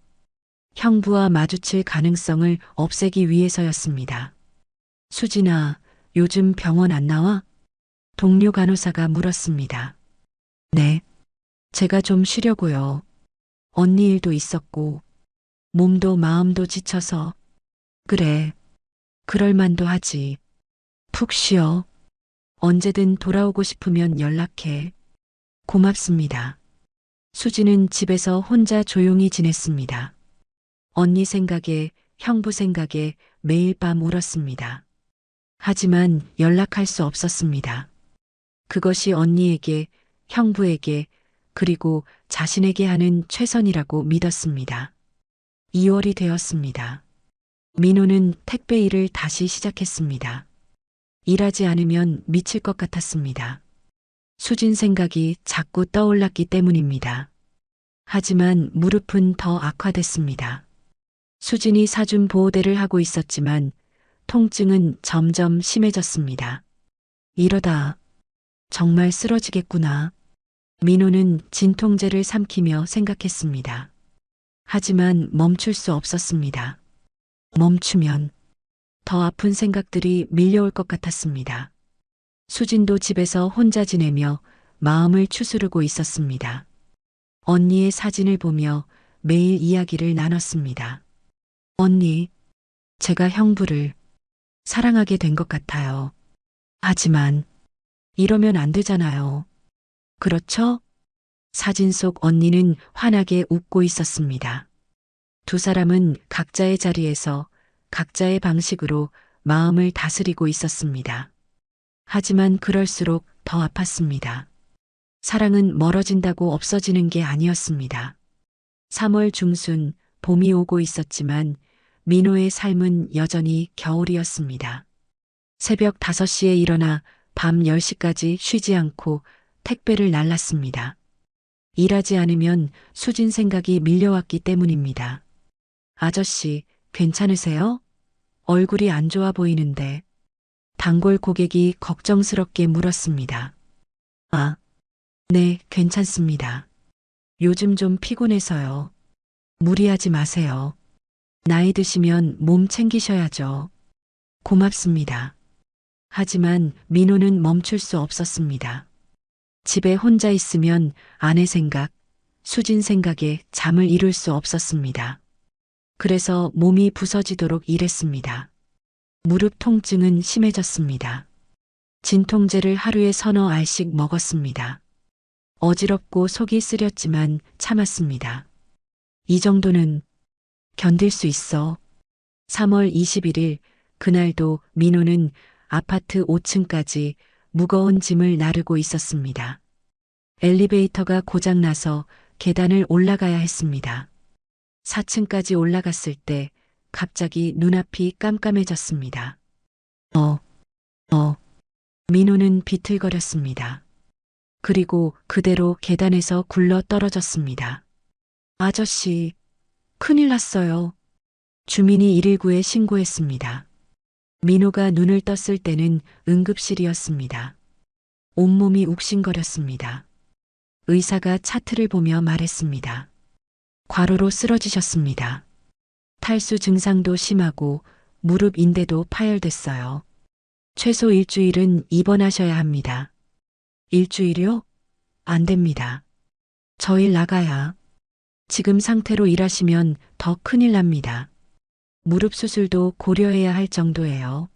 형부와 마주칠 가능성을 없애기 위해서였습니다. 수진아, 요즘 병원 안 나와? 동료 간호사가 물었습니다. 네, 제가 좀 쉬려고요. 언니 일도 있었고, 몸도 마음도 지쳐서. 그래, 그럴 만도 하지. 푹 쉬어. 언제든 돌아오고 싶으면 연락해. 고맙습니다. 수지는 집에서 혼자 조용히 지냈습니다. 언니 생각에, 형부 생각에 매일 밤 울었습니다. 하지만 연락할 수 없었습니다. 그것이 언니에게, 형부에게, 그리고 자신에게 하는 최선이라고 믿었습니다. 2월이 되었습니다. 민호는 택배 일을 다시 시작했습니다. 일하지 않으면 미칠 것 같았습니다. 수진 생각이 자꾸 떠올랐기 때문입니다. 하지만 무릎은 더 악화됐습니다. 수진이 사준 보호대를 하고 있었지만 통증은 점점 심해졌습니다. 이러다 정말 쓰러지겠구나. 민호는 진통제를 삼키며 생각했습니다. 하지만 멈출 수 없었습니다. 멈추면 더 아픈 생각들이 밀려올 것 같았습니다. 수진도 집에서 혼자 지내며 마음을 추스르고 있었습니다. 언니의 사진을 보며 매일 이야기를 나눴습니다. 언니, 제가 형부를 사랑하게 된 것 같아요. 하지만 이러면 안 되잖아요. 그렇죠? 사진 속 언니는 환하게 웃고 있었습니다. 두 사람은 각자의 자리에서 각자의 방식으로 마음을 다스리고 있었습니다. 하지만 그럴수록 더 아팠습니다. 사랑은 멀어진다고 없어지는 게 아니었습니다. 3월 중순 봄이 오고 있었지만 민호의 삶은 여전히 겨울이었습니다. 새벽 5시에 일어나 밤 10시까지 쉬지 않고 택배를 날랐습니다. 일하지 않으면 수진 생각이 밀려왔기 때문입니다. 아저씨, 괜찮으세요? 얼굴이 안 좋아 보이는데. 단골 고객이 걱정스럽게 물었습니다. 아, 네, 괜찮습니다. 요즘 좀 피곤해서요. 무리하지 마세요. 나이 드시면 몸 챙기셔야죠. 고맙습니다. 하지만 민호는 멈출 수 없었습니다. 집에 혼자 있으면 아내 생각, 수진 생각에 잠을 이룰 수 없었습니다. 그래서 몸이 부서지도록 일했습니다. 무릎 통증은 심해졌습니다. 진통제를 하루에 서너 알씩 먹었습니다. 어지럽고 속이 쓰렸지만 참았습니다. 이 정도는 견딜 수 있어. 3월 21일, 그날도 민호는 아파트 5층까지 무거운 짐을 나르고 있었습니다. 엘리베이터가 고장나서 계단을 올라가야 했습니다. 4층까지 올라갔을 때 갑자기 눈앞이 깜깜해졌습니다. 민호는 비틀거렸습니다. 그리고 그대로 계단에서 굴러 떨어졌습니다. 아저씨, 큰일 났어요. 주민이 119에 신고했습니다. 민호가 눈을 떴을 때는 응급실이었습니다. 온몸이 욱신거렸습니다. 의사가 차트를 보며 말했습니다. 과로로 쓰러지셨습니다. 탈수 증상도 심하고 무릎 인대도 파열됐어요. 최소 일주일은 입원하셔야 합니다. 일주일이요? 안 됩니다. 저 일 나가야. 지금 상태로 일하시면 더 큰일 납니다. 무릎 수술도 고려해야 할 정도예요.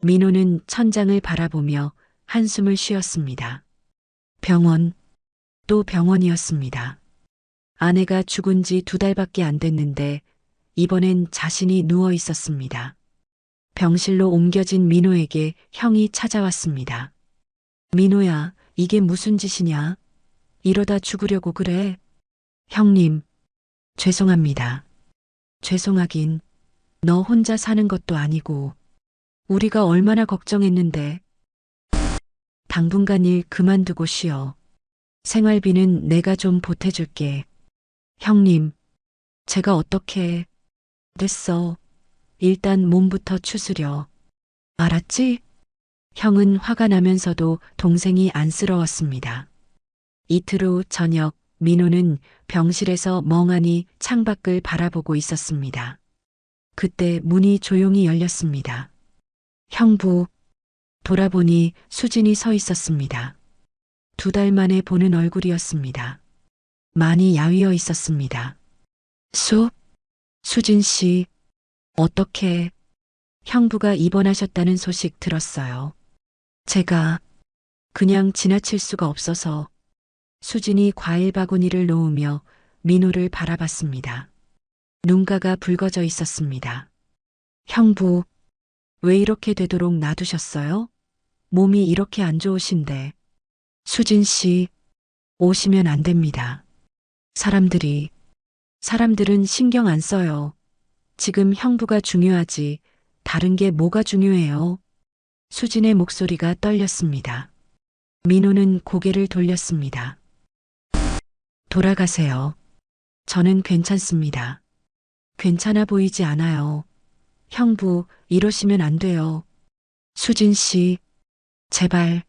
민호는 천장을 바라보며 한숨을 쉬었습니다. 병원, 또 병원이었습니다. 아내가 죽은 지 2달밖에 안 됐는데 이번엔 자신이 누워 있었습니다. 병실로 옮겨진 민호에게 형이 찾아왔습니다. 민호야, 이게 무슨 짓이냐? 이러다 죽으려고 그래. 형님, 죄송합니다. 죄송하긴, 너 혼자 사는 것도 아니고 우리가 얼마나 걱정했는데. 당분간 일 그만두고 쉬어. 생활비는 내가 좀 보태줄게. 형님, 제가 어떻게. 됐어. 일단 몸부터 추스려. 알았지? 형은 화가 나면서도 동생이 안쓰러웠습니다. 이틀 후 저녁, 민호는 병실에서 멍하니 창밖을 바라보고 있었습니다. 그때 문이 조용히 열렸습니다. 형부, 돌아보니 수진이 서 있었습니다. 2달 만에 보는 얼굴이었습니다. 많이 야위어 있었습니다. 수진 씨, 어떻게. 형부가 입원하셨다는 소식 들었어요. 제가 그냥 지나칠 수가 없어서. 수진이 과일 바구니를 놓으며 민호를 바라봤습니다. 눈가가 붉어져 있었습니다. 형부, 왜 이렇게 되도록 놔두셨어요? 몸이 이렇게 안 좋으신데. 수진 씨, 오시면 안 됩니다. 사람들은 신경 안 써요. 지금 형부가 중요하지 다른 게 뭐가 중요해요. 수진의 목소리가 떨렸습니다. 민호는 고개를 돌렸습니다. 돌아가세요. 저는 괜찮습니다. 괜찮아 보이지 않아요. 형부, 이러시면 안 돼요. 수진 씨, 제발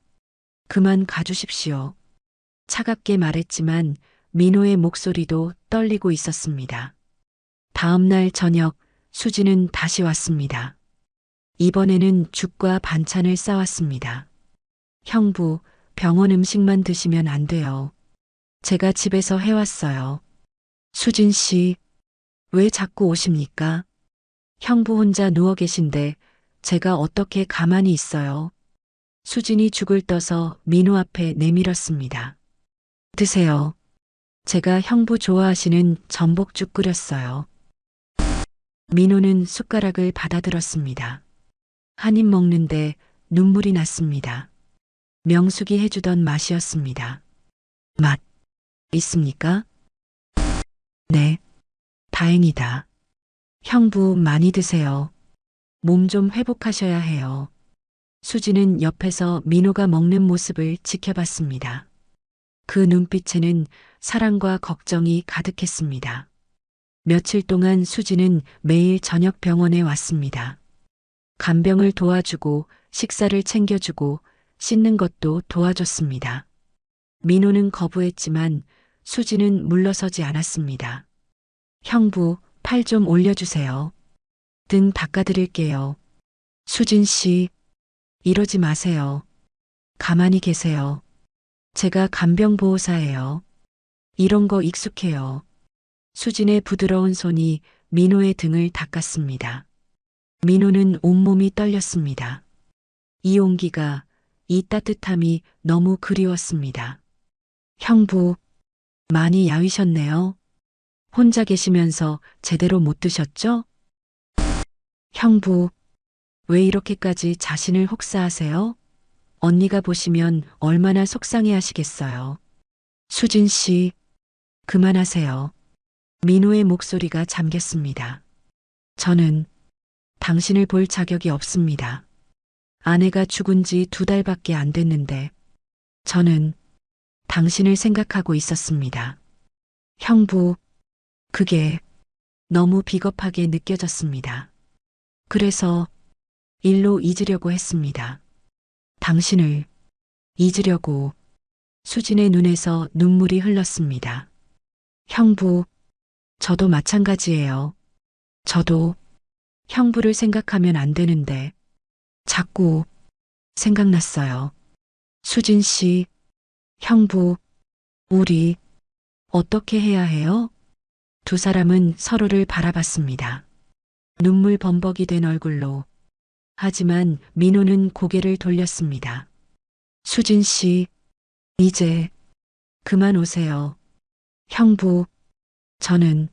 그만 가주십시오. 차갑게 말했지만 민호의 목소리도 떨리고 있었습니다. 다음 날 저녁, 수진은 다시 왔습니다. 이번에는 죽과 반찬을 싸왔습니다. 형부, 병원 음식만 드시면 안 돼요. 제가 집에서 해왔어요. 수진 씨, 왜 자꾸 오십니까? 형부 혼자 누워 계신데 제가 어떻게 가만히 있어요? 수진이 죽을 떠서 민호 앞에 내밀었습니다. 드세요. 제가 형부 좋아하시는 전복죽 끓였어요. 민호는 숟가락을 받아들었습니다. 한 입 먹는데 눈물이 났습니다. 명숙이 해주던 맛이었습니다. 맛 있습니까? 네. 다행이다. 형부 많이 드세요. 몸 좀 회복하셔야 해요. 수지는 옆에서 민호가 먹는 모습을 지켜봤습니다. 그 눈빛에는 사랑과 걱정이 가득했습니다. 며칠 동안 수지는 매일 저녁 병원에 왔습니다. 간병을 도와주고 식사를 챙겨주고 씻는 것도 도와줬습니다. 민호는 거부했지만 수지는 물러서지 않았습니다. 형부, 팔 좀 올려주세요. 등 닦아드릴게요. 수진 씨, 이러지 마세요. 가만히 계세요. 제가 간병보호사예요. 이런 거 익숙해요. 수진의 부드러운 손이 민호의 등을 닦았습니다. 민호는 온몸이 떨렸습니다. 이 온기가, 이 따뜻함이 너무 그리웠습니다. 형부, 많이 야위셨네요. 혼자 계시면서 제대로 못 드셨죠? 형부, 왜 이렇게까지 자신을 혹사하세요? 언니가 보시면 얼마나 속상해 하시겠어요. 수진 씨, 그만하세요. 민호의 목소리가 잠겼습니다. 저는 당신을 볼 자격이 없습니다. 아내가 죽은 지 2달밖에 안 됐는데 저는 당신을 생각하고 있었습니다. 형부, 그게 너무 비겁하게 느껴졌습니다. 그래서 일로 잊으려고 했습니다. 당신을 잊으려고. 수진의 눈에서 눈물이 흘렀습니다. 형부, 저도 마찬가지예요. 저도 형부를 생각하면 안 되는데 자꾸 생각났어요. 수진 씨, 형부, 우리 어떻게 해야 해요? 두 사람은 서로를 바라봤습니다. 눈물 범벅이 된 얼굴로. 하지만 민호는 고개를 돌렸습니다. 수진 씨, 이제 그만 오세요. 형부, 저는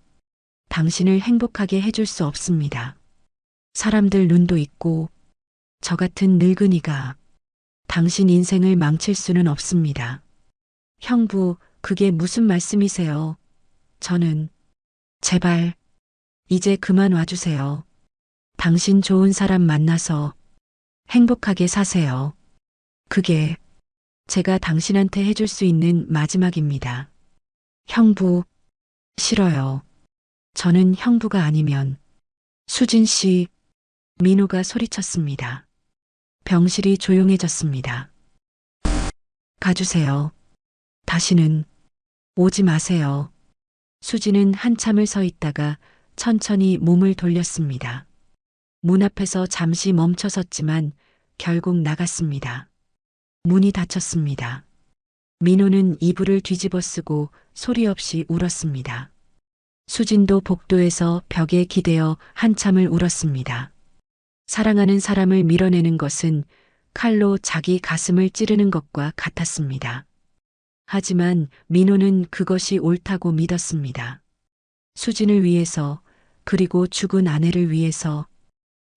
당신을 행복하게 해줄 수 없습니다. 사람들 눈도 있고 저 같은 늙은이가 당신 인생을 망칠 수는 없습니다. 형부, 그게 무슨 말씀이세요? 저는 제발 이제 그만 와주세요. 당신 좋은 사람 만나서 행복하게 사세요. 그게 제가 당신한테 해줄 수 있는 마지막입니다. 형부, 싫어요. 저는 형부가 아니면. 수진 씨, 민호가 소리쳤습니다. 병실이 조용해졌습니다. 가주세요. 다시는 오지 마세요. 수진은 한참을 서 있다가 천천히 몸을 돌렸습니다. 문 앞에서 잠시 멈춰섰지만 결국 나갔습니다. 문이 닫혔습니다. 민호는 이불을 뒤집어 쓰고 소리 없이 울었습니다. 수진도 복도에서 벽에 기대어 한참을 울었습니다. 사랑하는 사람을 밀어내는 것은 칼로 자기 가슴을 찌르는 것과 같았습니다. 하지만 민호는 그것이 옳다고 믿었습니다. 수진을 위해서, 그리고 죽은 아내를 위해서.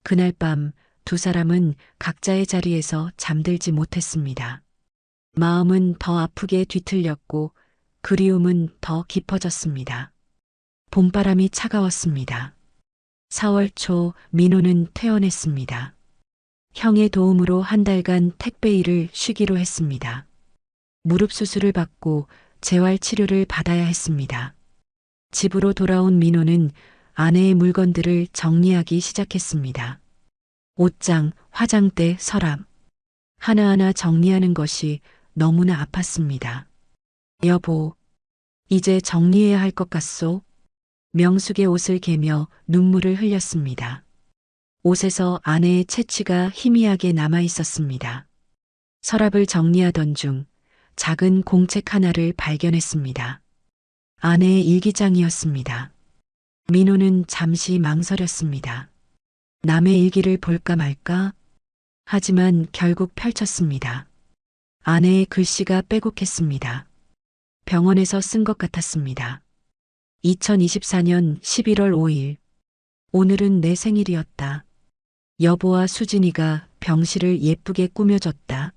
그날 밤 두 사람은 각자의 자리에서 잠들지 못했습니다. 마음은 더 아프게 뒤틀렸고 그리움은 더 깊어졌습니다. 봄바람이 차가웠습니다. 4월 초 민호는 퇴원했습니다. 형의 도움으로 한 달간 택배 일을 쉬기로 했습니다. 무릎 수술을 받고 재활 치료를 받아야 했습니다. 집으로 돌아온 민호는 아내의 물건들을 정리하기 시작했습니다. 옷장, 화장대, 서랍. 하나하나 정리하는 것이 너무나 아팠습니다. 여보, 이제 정리해야 할 것 같소? 명숙의 옷을 개며 눈물을 흘렸습니다. 옷에서 아내의 채취가 희미하게 남아 있었습니다. 서랍을 정리하던 중 작은 공책 하나를 발견했습니다. 아내의 일기장이었습니다. 민호는 잠시 망설였습니다. 남의 일기를 볼까 말까? 하지만 결국 펼쳤습니다. 아내의 글씨가 빼곡했습니다. 병원에서 쓴 것 같았습니다. 2024년 11월 5일. 오늘은 내 생일이었다. 여보와 수진이가 병실을 예쁘게 꾸며줬다.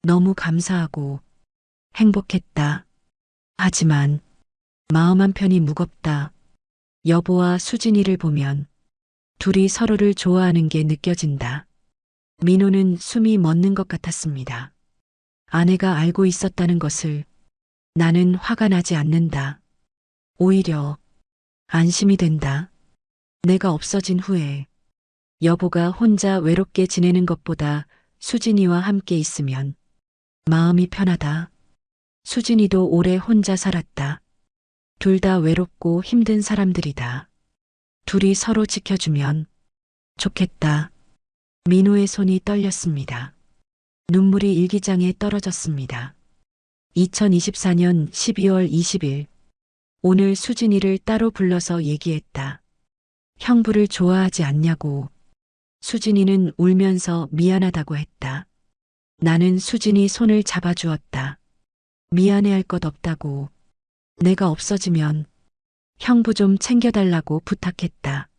너무 감사하고 행복했다. 하지만 마음 한편이 무겁다. 여보와 수진이를 보면 둘이 서로를 좋아하는 게 느껴진다. 민호는 숨이 멎는 것 같았습니다. 아내가 알고 있었다는 것을 나는 화가 나지 않는다. 오히려 안심이 된다. 내가 없어진 후에 여보가 혼자 외롭게 지내는 것보다 수진이와 함께 있으면 마음이 편하다. 수진이도 오래 혼자 살았다. 둘 다 외롭고 힘든 사람들이다. 둘이 서로 지켜주면 좋겠다. 민호의 손이 떨렸습니다. 눈물이 일기장에 떨어졌습니다. 2024년 12월 20일. 오늘 수진이를 따로 불러서 얘기했다. 형부를 좋아하지 않냐고. 수진이는 울면서 미안하다고 했다. 나는 수진이 손을 잡아주었다. 미안해할 것 없다고. 내가 없어지면 형부 좀 챙겨달라고 부탁했다.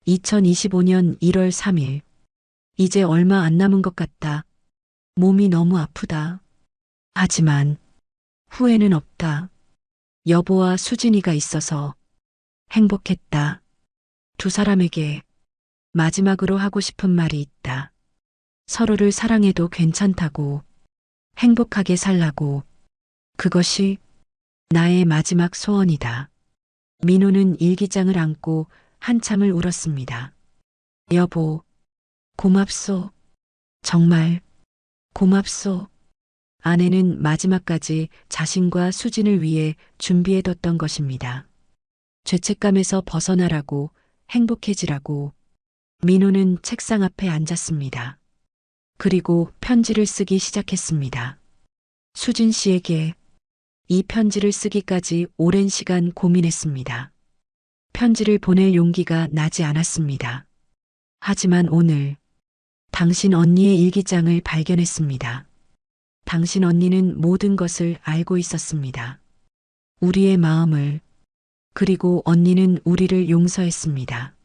2025년 1월 3일. 이제 얼마 안 남은 것 같다. 몸이 너무 아프다. 하지만 후회는 없다. 여보와 수진이가 있어서 행복했다. 두 사람에게 마지막으로 하고 싶은 말이 있다. 서로를 사랑해도 괜찮다고. 행복하게 살라고. 그것이 나의 마지막 소원이다. 민호는 일기장을 안고 한참을 울었습니다. 여보, 고맙소. 정말 고맙소. 아내는 마지막까지 자신과 수진을 위해 준비해뒀던 것입니다. 죄책감에서 벗어나라고, 행복해지라고. 민호는 책상 앞에 앉았습니다. 그리고 편지를 쓰기 시작했습니다. 수진 씨에게. 이 편지를 쓰기까지 오랜 시간 고민했습니다. 편지를 보낼 용기가 나지 않았습니다. 하지만 오늘 당신 언니의 일기장을 발견했습니다. 당신 언니는 모든 것을 알고 있었습니다. 우리의 마음을, 그리고 언니는 우리를 용서했습니다.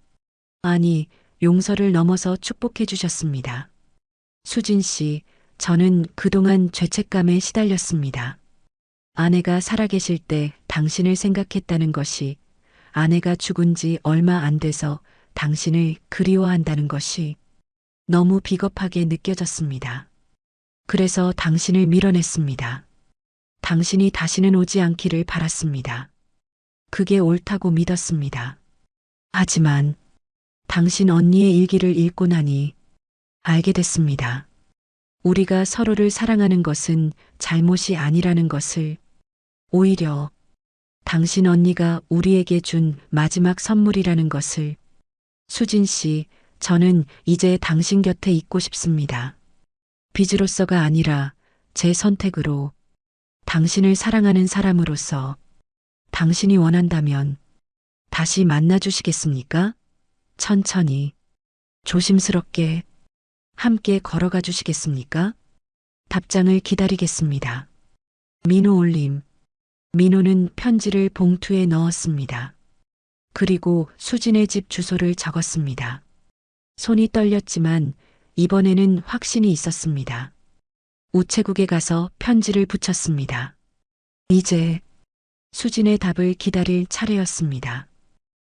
아니, 용서를 넘어서 축복해 주셨습니다. 수진 씨, 저는 그동안 죄책감에 시달렸습니다. 아내가 살아계실 때 당신을 생각했다는 것이, 아내가 죽은 지 얼마 안 돼서 당신을 그리워한다는 것이 너무 비겁하게 느껴졌습니다. 그래서 당신을 밀어냈습니다. 당신이 다시는 오지 않기를 바랐습니다. 그게 옳다고 믿었습니다. 하지만 당신 언니의 일기를 읽고 나니 알게 됐습니다. 우리가 서로를 사랑하는 것은 잘못이 아니라는 것을, 오히려 당신 언니가 우리에게 준 마지막 선물이라는 것을. 수진 씨, 저는 이제 당신 곁에 있고 싶습니다. 빚으로서가 아니라 제 선택으로, 당신을 사랑하는 사람으로서. 당신이 원한다면 다시 만나주시겠습니까? 천천히, 조심스럽게 함께 걸어가 주시겠습니까? 답장을 기다리겠습니다. 민호 올림. 민호는 편지를 봉투에 넣었습니다. 그리고 수진의 집 주소를 적었습니다. 손이 떨렸지만 이번에는 확신이 있었습니다. 우체국에 가서 편지를 붙였습니다. 이제 수진의 답을 기다릴 차례였습니다.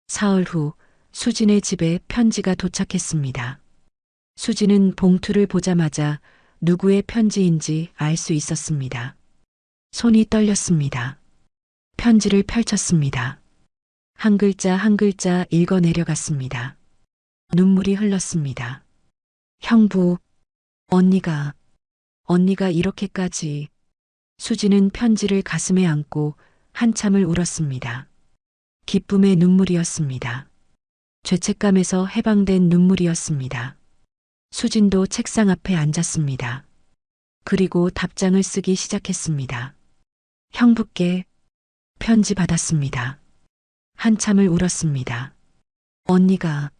사흘 후 수진의 집에 편지가 도착했습니다. 수진은 봉투를 보자마자 누구의 편지인지 알 수 있었습니다. 손이 떨렸습니다. 편지를 펼쳤습니다. 한 글자 한 글자 읽어 내려갔습니다. 눈물이 흘렀습니다. 형부, 언니가 이렇게까지. 수진은 편지를 가슴에 안고 한참을 울었습니다. 기쁨의 눈물이었습니다. 죄책감에서 해방된 눈물이었습니다. 수진도 책상 앞에 앉았습니다. 그리고 답장을 쓰기 시작했습니다. 형부께 편지 받았습니다. 한참을 울었습니다. 언니가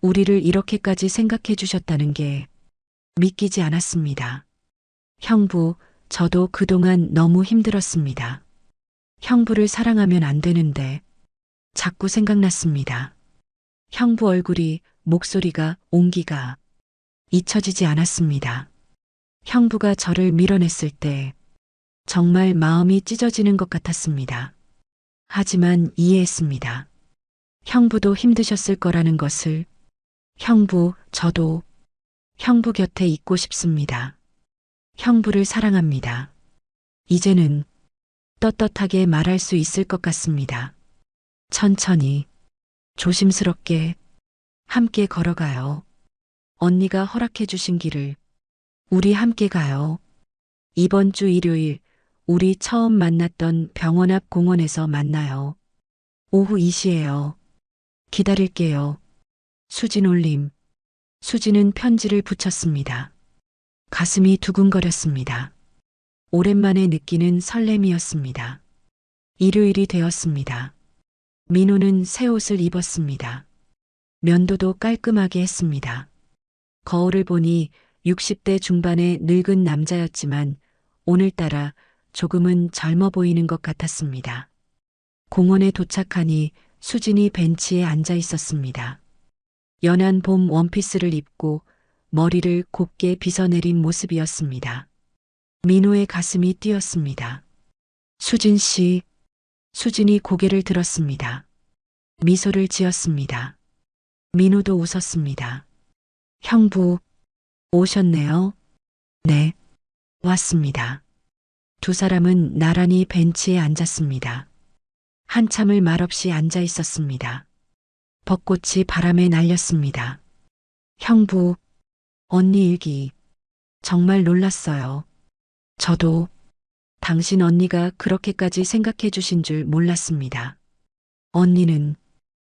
우리를 이렇게까지 생각해 주셨다는 게 믿기지 않았습니다. 형부, 저도 그동안 너무 힘들었습니다. 형부를 사랑하면 안 되는데 자꾸 생각났습니다. 형부 얼굴이, 목소리가, 온기가 잊혀지지 않았습니다. 형부가 저를 밀어냈을 때 정말 마음이 찢어지는 것 같았습니다. 하지만 이해했습니다. 형부도 힘드셨을 거라는 것을. 형부, 저도 형부 곁에 있고 싶습니다. 형부를 사랑합니다. 이제는 떳떳하게 말할 수 있을 것 같습니다. 천천히, 조심스럽게 함께 걸어가요. 언니가 허락해 주신 길을 우리 함께 가요. 이번 주 일요일 우리 처음 만났던 병원 앞 공원에서 만나요. 오후 2시예요. 기다릴게요. 수진 올림. 수진은 편지를 붙였습니다. 가슴이 두근거렸습니다. 오랜만에 느끼는 설렘이었습니다. 일요일이 되었습니다. 민호는 새 옷을 입었습니다. 면도도 깔끔하게 했습니다. 거울을 보니 60대 중반의 늙은 남자였지만 오늘따라 조금은 젊어 보이는 것 같았습니다. 공원에 도착하니 수진이 벤치에 앉아 있었습니다. 연한 봄 원피스를 입고 머리를 곱게 빗어내린 모습이었습니다. 민호의 가슴이 뛰었습니다. 수진 씨, 수진이 고개를 들었습니다. 미소를 지었습니다. 민호도 웃었습니다. 형부, 오셨네요. 네, 왔습니다. 두 사람은 나란히 벤치에 앉았습니다. 한참을 말없이 앉아 있었습니다. 벚꽃이 바람에 날렸습니다. 형부, 언니 일기. 정말 놀랐어요. 저도 당신 언니가 그렇게까지 생각해 주신 줄 몰랐습니다. 언니는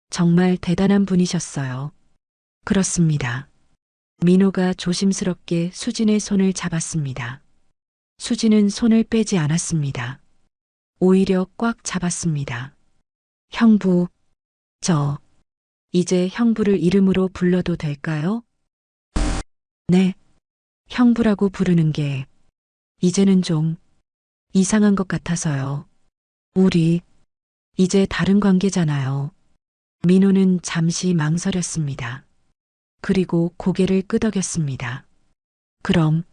정말 대단한 분이셨어요. 그렇습니다. 민호가 조심스럽게 수진의 손을 잡았습니다. 수진은 손을 빼지 않았습니다. 오히려 꽉 잡았습니다. 형부, 저 이제 형부를 이름으로 불러도 될까요? 네, 형부라고 부르는 게 이제는 좀 이상한 것 같아서요. 우리 이제 다른 관계잖아요. 민호는 잠시 망설였습니다. 그리고 고개를 끄덕였습니다. 그럼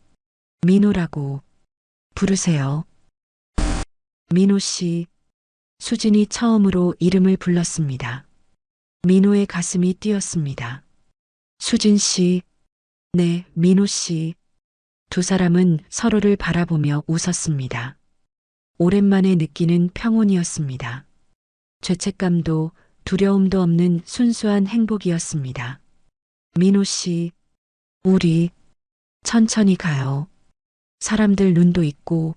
민호라고 부르세요. 민호 씨. 수진이 처음으로 이름을 불렀습니다. 민호의 가슴이 뛰었습니다. 수진 씨. 네, 민호 씨. 두 사람은 서로를 바라보며 웃었습니다. 오랜만에 느끼는 평온이었습니다. 죄책감도 두려움도 없는 순수한 행복이었습니다. 민호 씨, 우리 천천히 가요. 사람들 눈도 있고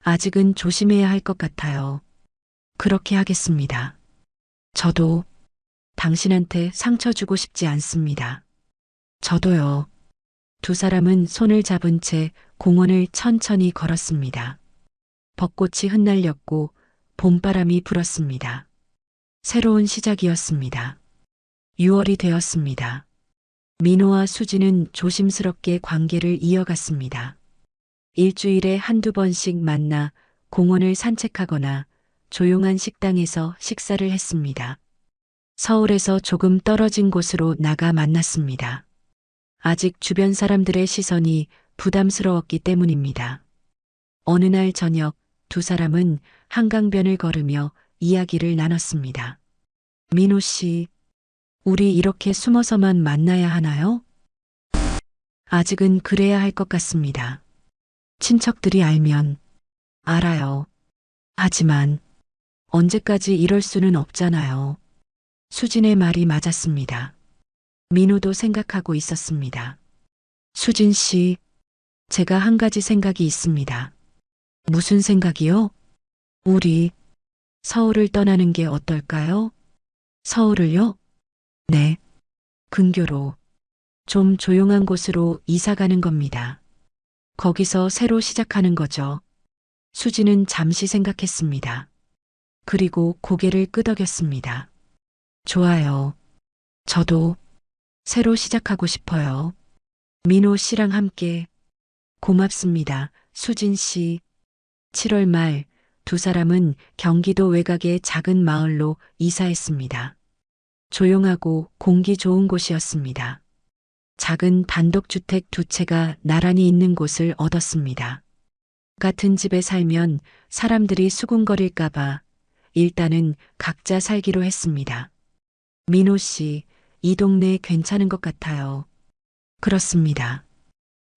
아직은 조심해야 할 것 같아요. 그렇게 하겠습니다. 저도 당신한테 상처 주고 싶지 않습니다. 저도요. 두 사람은 손을 잡은 채 공원을 천천히 걸었습니다. 벚꽃이 흩날렸고 봄바람이 불었습니다. 새로운 시작이었습니다. 6월이 되었습니다. 민호와 수진은 조심스럽게 관계를 이어갔습니다. 일주일에 한두 번씩 만나 공원을 산책하거나 조용한 식당에서 식사를 했습니다. 서울에서 조금 떨어진 곳으로 나가 만났습니다. 아직 주변 사람들의 시선이 부담스러웠기 때문입니다. 어느 날 저녁 두 사람은 한강변을 걸으며 이야기를 나눴습니다. 민호 씨, 우리 이렇게 숨어서만 만나야 하나요? 아직은 그래야 할 것 같습니다. 친척들이 알면. 알아요. 하지만 언제까지 이럴 수는 없잖아요. 수진의 말이 맞았습니다. 민호도 생각하고 있었습니다. 수진 씨, 제가 한 가지 생각이 있습니다. 무슨 생각이요? 우리 서울을 떠나는 게 어떨까요? 서울을요? 네. 근교로. 좀 조용한 곳으로 이사 가는 겁니다. 거기서 새로 시작하는 거죠. 수진은 잠시 생각했습니다. 그리고 고개를 끄덕였습니다. 좋아요. 저도 새로 시작하고 싶어요. 민호 씨랑 함께. 고맙습니다. 수진 씨. 7월 말 두 사람은 경기도 외곽의 작은 마을로 이사했습니다. 조용하고 공기 좋은 곳이었습니다. 작은 단독주택 두 채가 나란히 있는 곳을 얻었습니다. 같은 집에 살면 사람들이 수군거릴까봐 일단은 각자 살기로 했습니다. 민호 씨, 이 동네 괜찮은 것 같아요. 그렇습니다.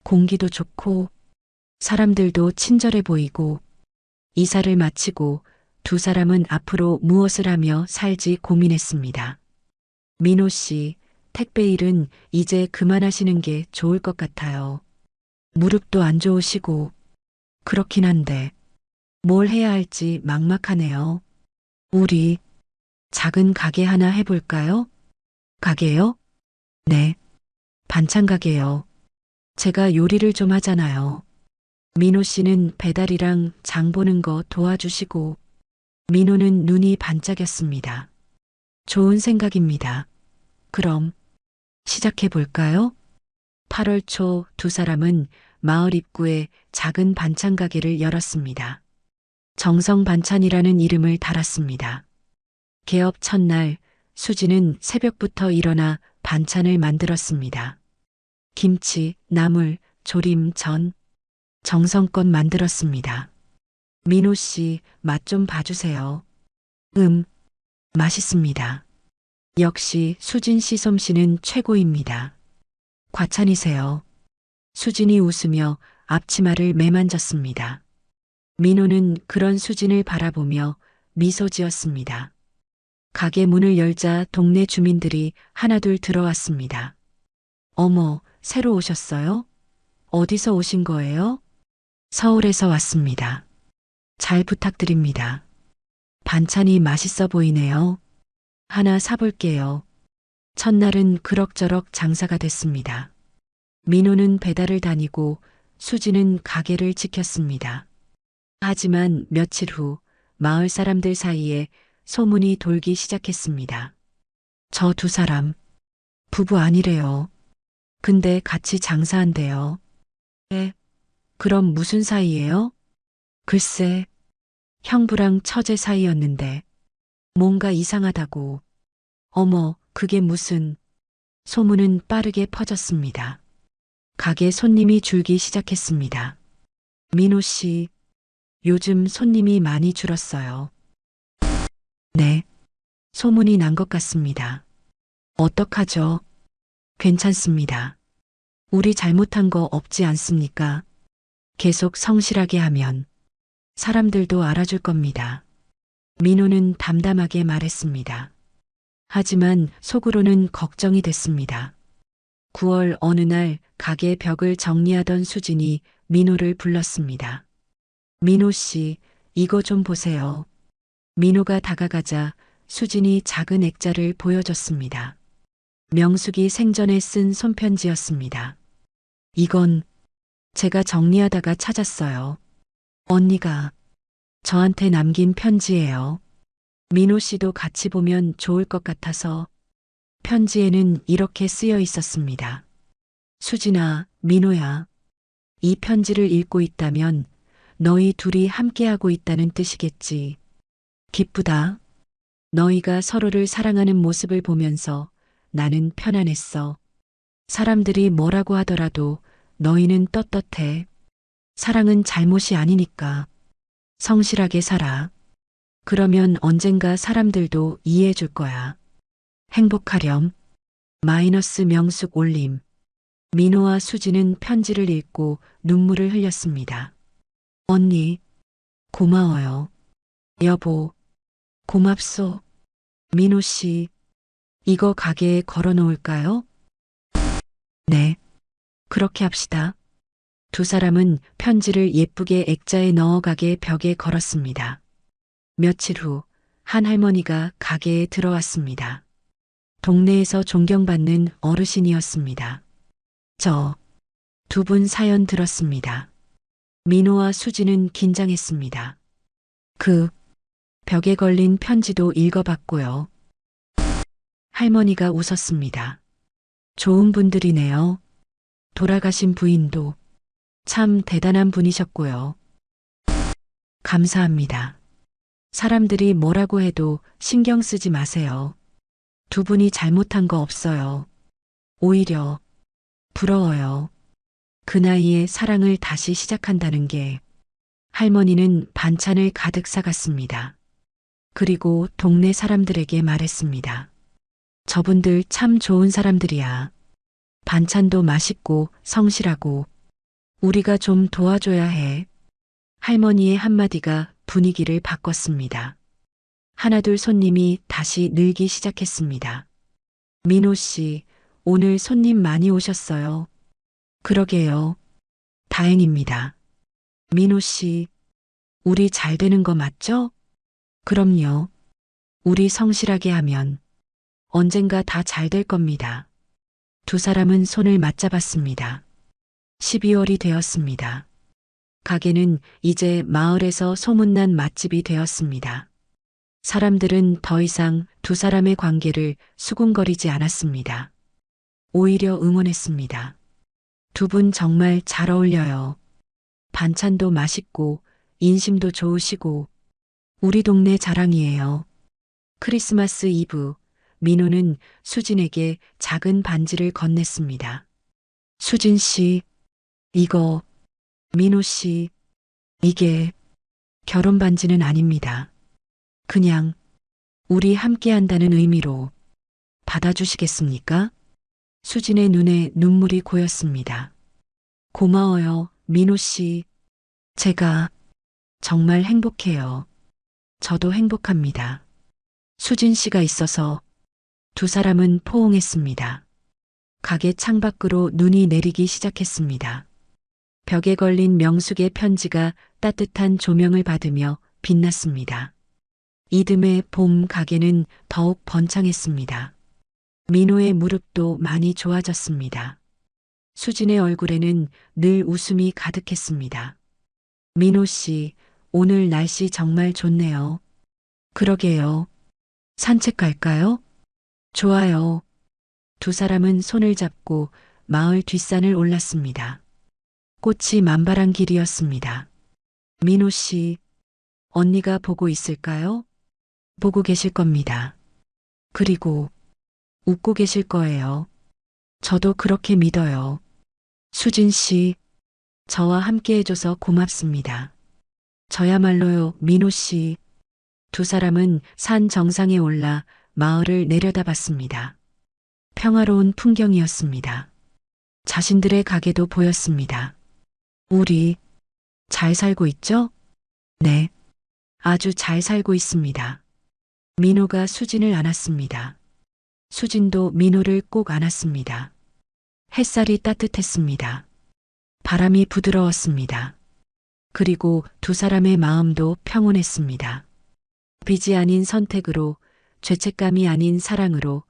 공기도 좋고, 사람들도 친절해 보이고, 이사를 마치고 두 사람은 앞으로 무엇을 하며 살지 고민했습니다. 민호 씨, 택배 일은 이제 그만하시는 게 좋을 것 같아요. 무릎도 안 좋으시고, 그렇긴 한데, 뭘 해야 할지 막막하네요. 우리 작은 가게 하나 해볼까요? 가게요? 네, 반찬 가게요. 제가 요리를 좀 하잖아요. 민호 씨는 배달이랑 장 보는 거 도와주시고, 민호는 눈이 반짝였습니다. 좋은 생각입니다. 그럼 시작해 볼까요? 8월 초 두 사람은 마을 입구에 작은 반찬 가게를 열었습니다. 정성 반찬이라는 이름을 달았습니다. 개업 첫날 수지는 새벽부터 일어나 반찬을 만들었습니다. 김치, 나물, 조림, 전, 정성껏 만들었습니다. 민호 씨, 맛 좀 봐주세요. 맛있습니다. 역시 수진 씨 솜씨는 최고입니다. 과찬이세요. 수진이 웃으며 앞치마를 매만졌습니다. 민호는 그런 수진을 바라보며 미소 지었습니다. 가게 문을 열자 동네 주민들이 하나둘 들어왔습니다. 어머, 새로 오셨어요? 어디서 오신 거예요? 서울에서 왔습니다. 잘 부탁드립니다. 반찬이 맛있어 보이네요. 하나 사볼게요. 첫날은 그럭저럭 장사가 됐습니다. 민호는 배달을 다니고 수지는 가게를 지켰습니다. 하지만 며칠 후 마을 사람들 사이에 소문이 돌기 시작했습니다. 저 두 사람 부부 아니래요. 근데 같이 장사한대요. 그럼 무슨 사이예요? 글쎄, 형부랑 처제 사이였는데 뭔가 이상하다고. 어머, 그게 무슨... 소문은 빠르게 퍼졌습니다. 가게 손님이 줄기 시작했습니다. 민호 씨, 요즘 손님이 많이 줄었어요. 네, 소문이 난 것 같습니다. 어떡하죠? 괜찮습니다. 우리 잘못한 거 없지 않습니까? 계속 성실하게 하면 사람들도 알아줄 겁니다. 민호는 담담하게 말했습니다. 하지만 속으로는 걱정이 됐습니다. 9월 어느 날 가게 벽을 정리하던 수진이 민호를 불렀습니다. 민호 씨, 이거 좀 보세요. 민호가 다가가자 수진이 작은 액자를 보여줬습니다. 명숙이 생전에 쓴 손편지였습니다. 이건 제가 정리하다가 찾았어요. 언니가 저한테 남긴 편지예요. 민호 씨도 같이 보면 좋을 것 같아서. 편지에는 이렇게 쓰여 있었습니다. 수진아, 민호야. 이 편지를 읽고 있다면 너희 둘이 함께하고 있다는 뜻이겠지. 기쁘다. 너희가 서로를 사랑하는 모습을 보면서 나는 편안했어. 사람들이 뭐라고 하더라도 너희는 떳떳해. 사랑은 잘못이 아니니까. 성실하게 살아. 그러면 언젠가 사람들도 이해해 줄 거야. 행복하렴. 마이너스 명숙 올림. 민호와 수지는 편지를 읽고 눈물을 흘렸습니다. 언니, 고마워요. 여보, 고맙소. 민호 씨, 이거 가게에 걸어 놓을까요? 네, 그렇게 합시다. 두 사람은 편지를 예쁘게 액자에 넣어 가게 벽에 걸었습니다. 며칠 후 한 할머니가 가게에 들어왔습니다. 동네에서 존경받는 어르신이었습니다. 저 두 분 사연 들었습니다. 민호와 수지는 긴장했습니다. 그 벽에 걸린 편지도 읽어봤고요. 할머니가 웃었습니다. 좋은 분들이네요. 돌아가신 부인도 참 대단한 분이셨고요. 감사합니다. 사람들이 뭐라고 해도 신경 쓰지 마세요. 두 분이 잘못한 거 없어요. 오히려 부러워요. 그 나이에 사랑을 다시 시작한다는 게. 할머니는 반찬을 가득 싸갔습니다. 그리고 동네 사람들에게 말했습니다. 저분들 참 좋은 사람들이야. 반찬도 맛있고 성실하고 우리가 좀 도와줘야 해. 할머니의 한마디가 분위기를 바꿨습니다. 하나둘 손님이 다시 늘기 시작했습니다. 민호 씨, 오늘 손님 많이 오셨어요. 그러게요. 다행입니다. 민호 씨, 우리 잘 되는 거 맞죠? 그럼요. 우리 성실하게 하면 언젠가 다 잘 될 겁니다. 두 사람은 손을 맞잡았습니다. 12월이 되었습니다. 가게는 이제 마을에서 소문난 맛집이 되었습니다. 사람들은 더 이상 두 사람의 관계를 수군거리지 않았습니다. 오히려 응원했습니다. 두 분 정말 잘 어울려요. 반찬도 맛있고 인심도 좋으시고 우리 동네 자랑이에요. 크리스마스 이브, 민호는 수진에게 작은 반지를 건넸습니다. 수진 씨, 이거, 민호 씨, 이게 결혼 반지는 아닙니다. 그냥 우리 함께 한다는 의미로 받아주시겠습니까? 수진의 눈에 눈물이 고였습니다. 고마워요, 민호 씨. 제가 정말 행복해요. 저도 행복합니다. 수진 씨가 있어서 두 사람은 포옹했습니다. 가게 창밖으로 눈이 내리기 시작했습니다. 벽에 걸린 명숙의 편지가 따뜻한 조명을 받으며 빛났습니다. 이듬해 봄 가게는 더욱 번창했습니다. 민호의 무릎도 많이 좋아졌습니다. 수진의 얼굴에는 늘 웃음이 가득했습니다. 민호 씨, 오늘 날씨 정말 좋네요. 그러게요. 산책 갈까요? 좋아요. 두 사람은 손을 잡고 마을 뒷산을 올랐습니다. 꽃이 만발한 길이었습니다. 민호 씨, 언니가 보고 있을까요? 보고 계실 겁니다. 그리고 웃고 계실 거예요. 저도 그렇게 믿어요. 수진 씨, 저와 함께 해줘서 고맙습니다. 저야말로요, 민호 씨. 두 사람은 산 정상에 올라 마을을 내려다봤습니다. 평화로운 풍경이었습니다. 자신들의 가게도 보였습니다. 우리 잘 살고 있죠? 네, 아주 잘 살고 있습니다. 민호가 수진을 안았습니다. 수진도 민호를 꼭 안았습니다. 햇살이 따뜻했습니다. 바람이 부드러웠습니다. 그리고 두 사람의 마음도 평온했습니다. 빚이 아닌 선택으로, 죄책감이 아닌 사랑으로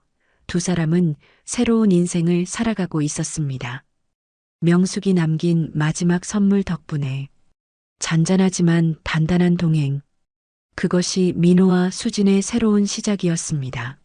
두 사람은 새로운 인생을 살아가고 있었습니다. 명숙이 남긴 마지막 선물 덕분에 잔잔하지만 단단한 동행, 그것이 민호와 수진의 새로운 시작이었습니다.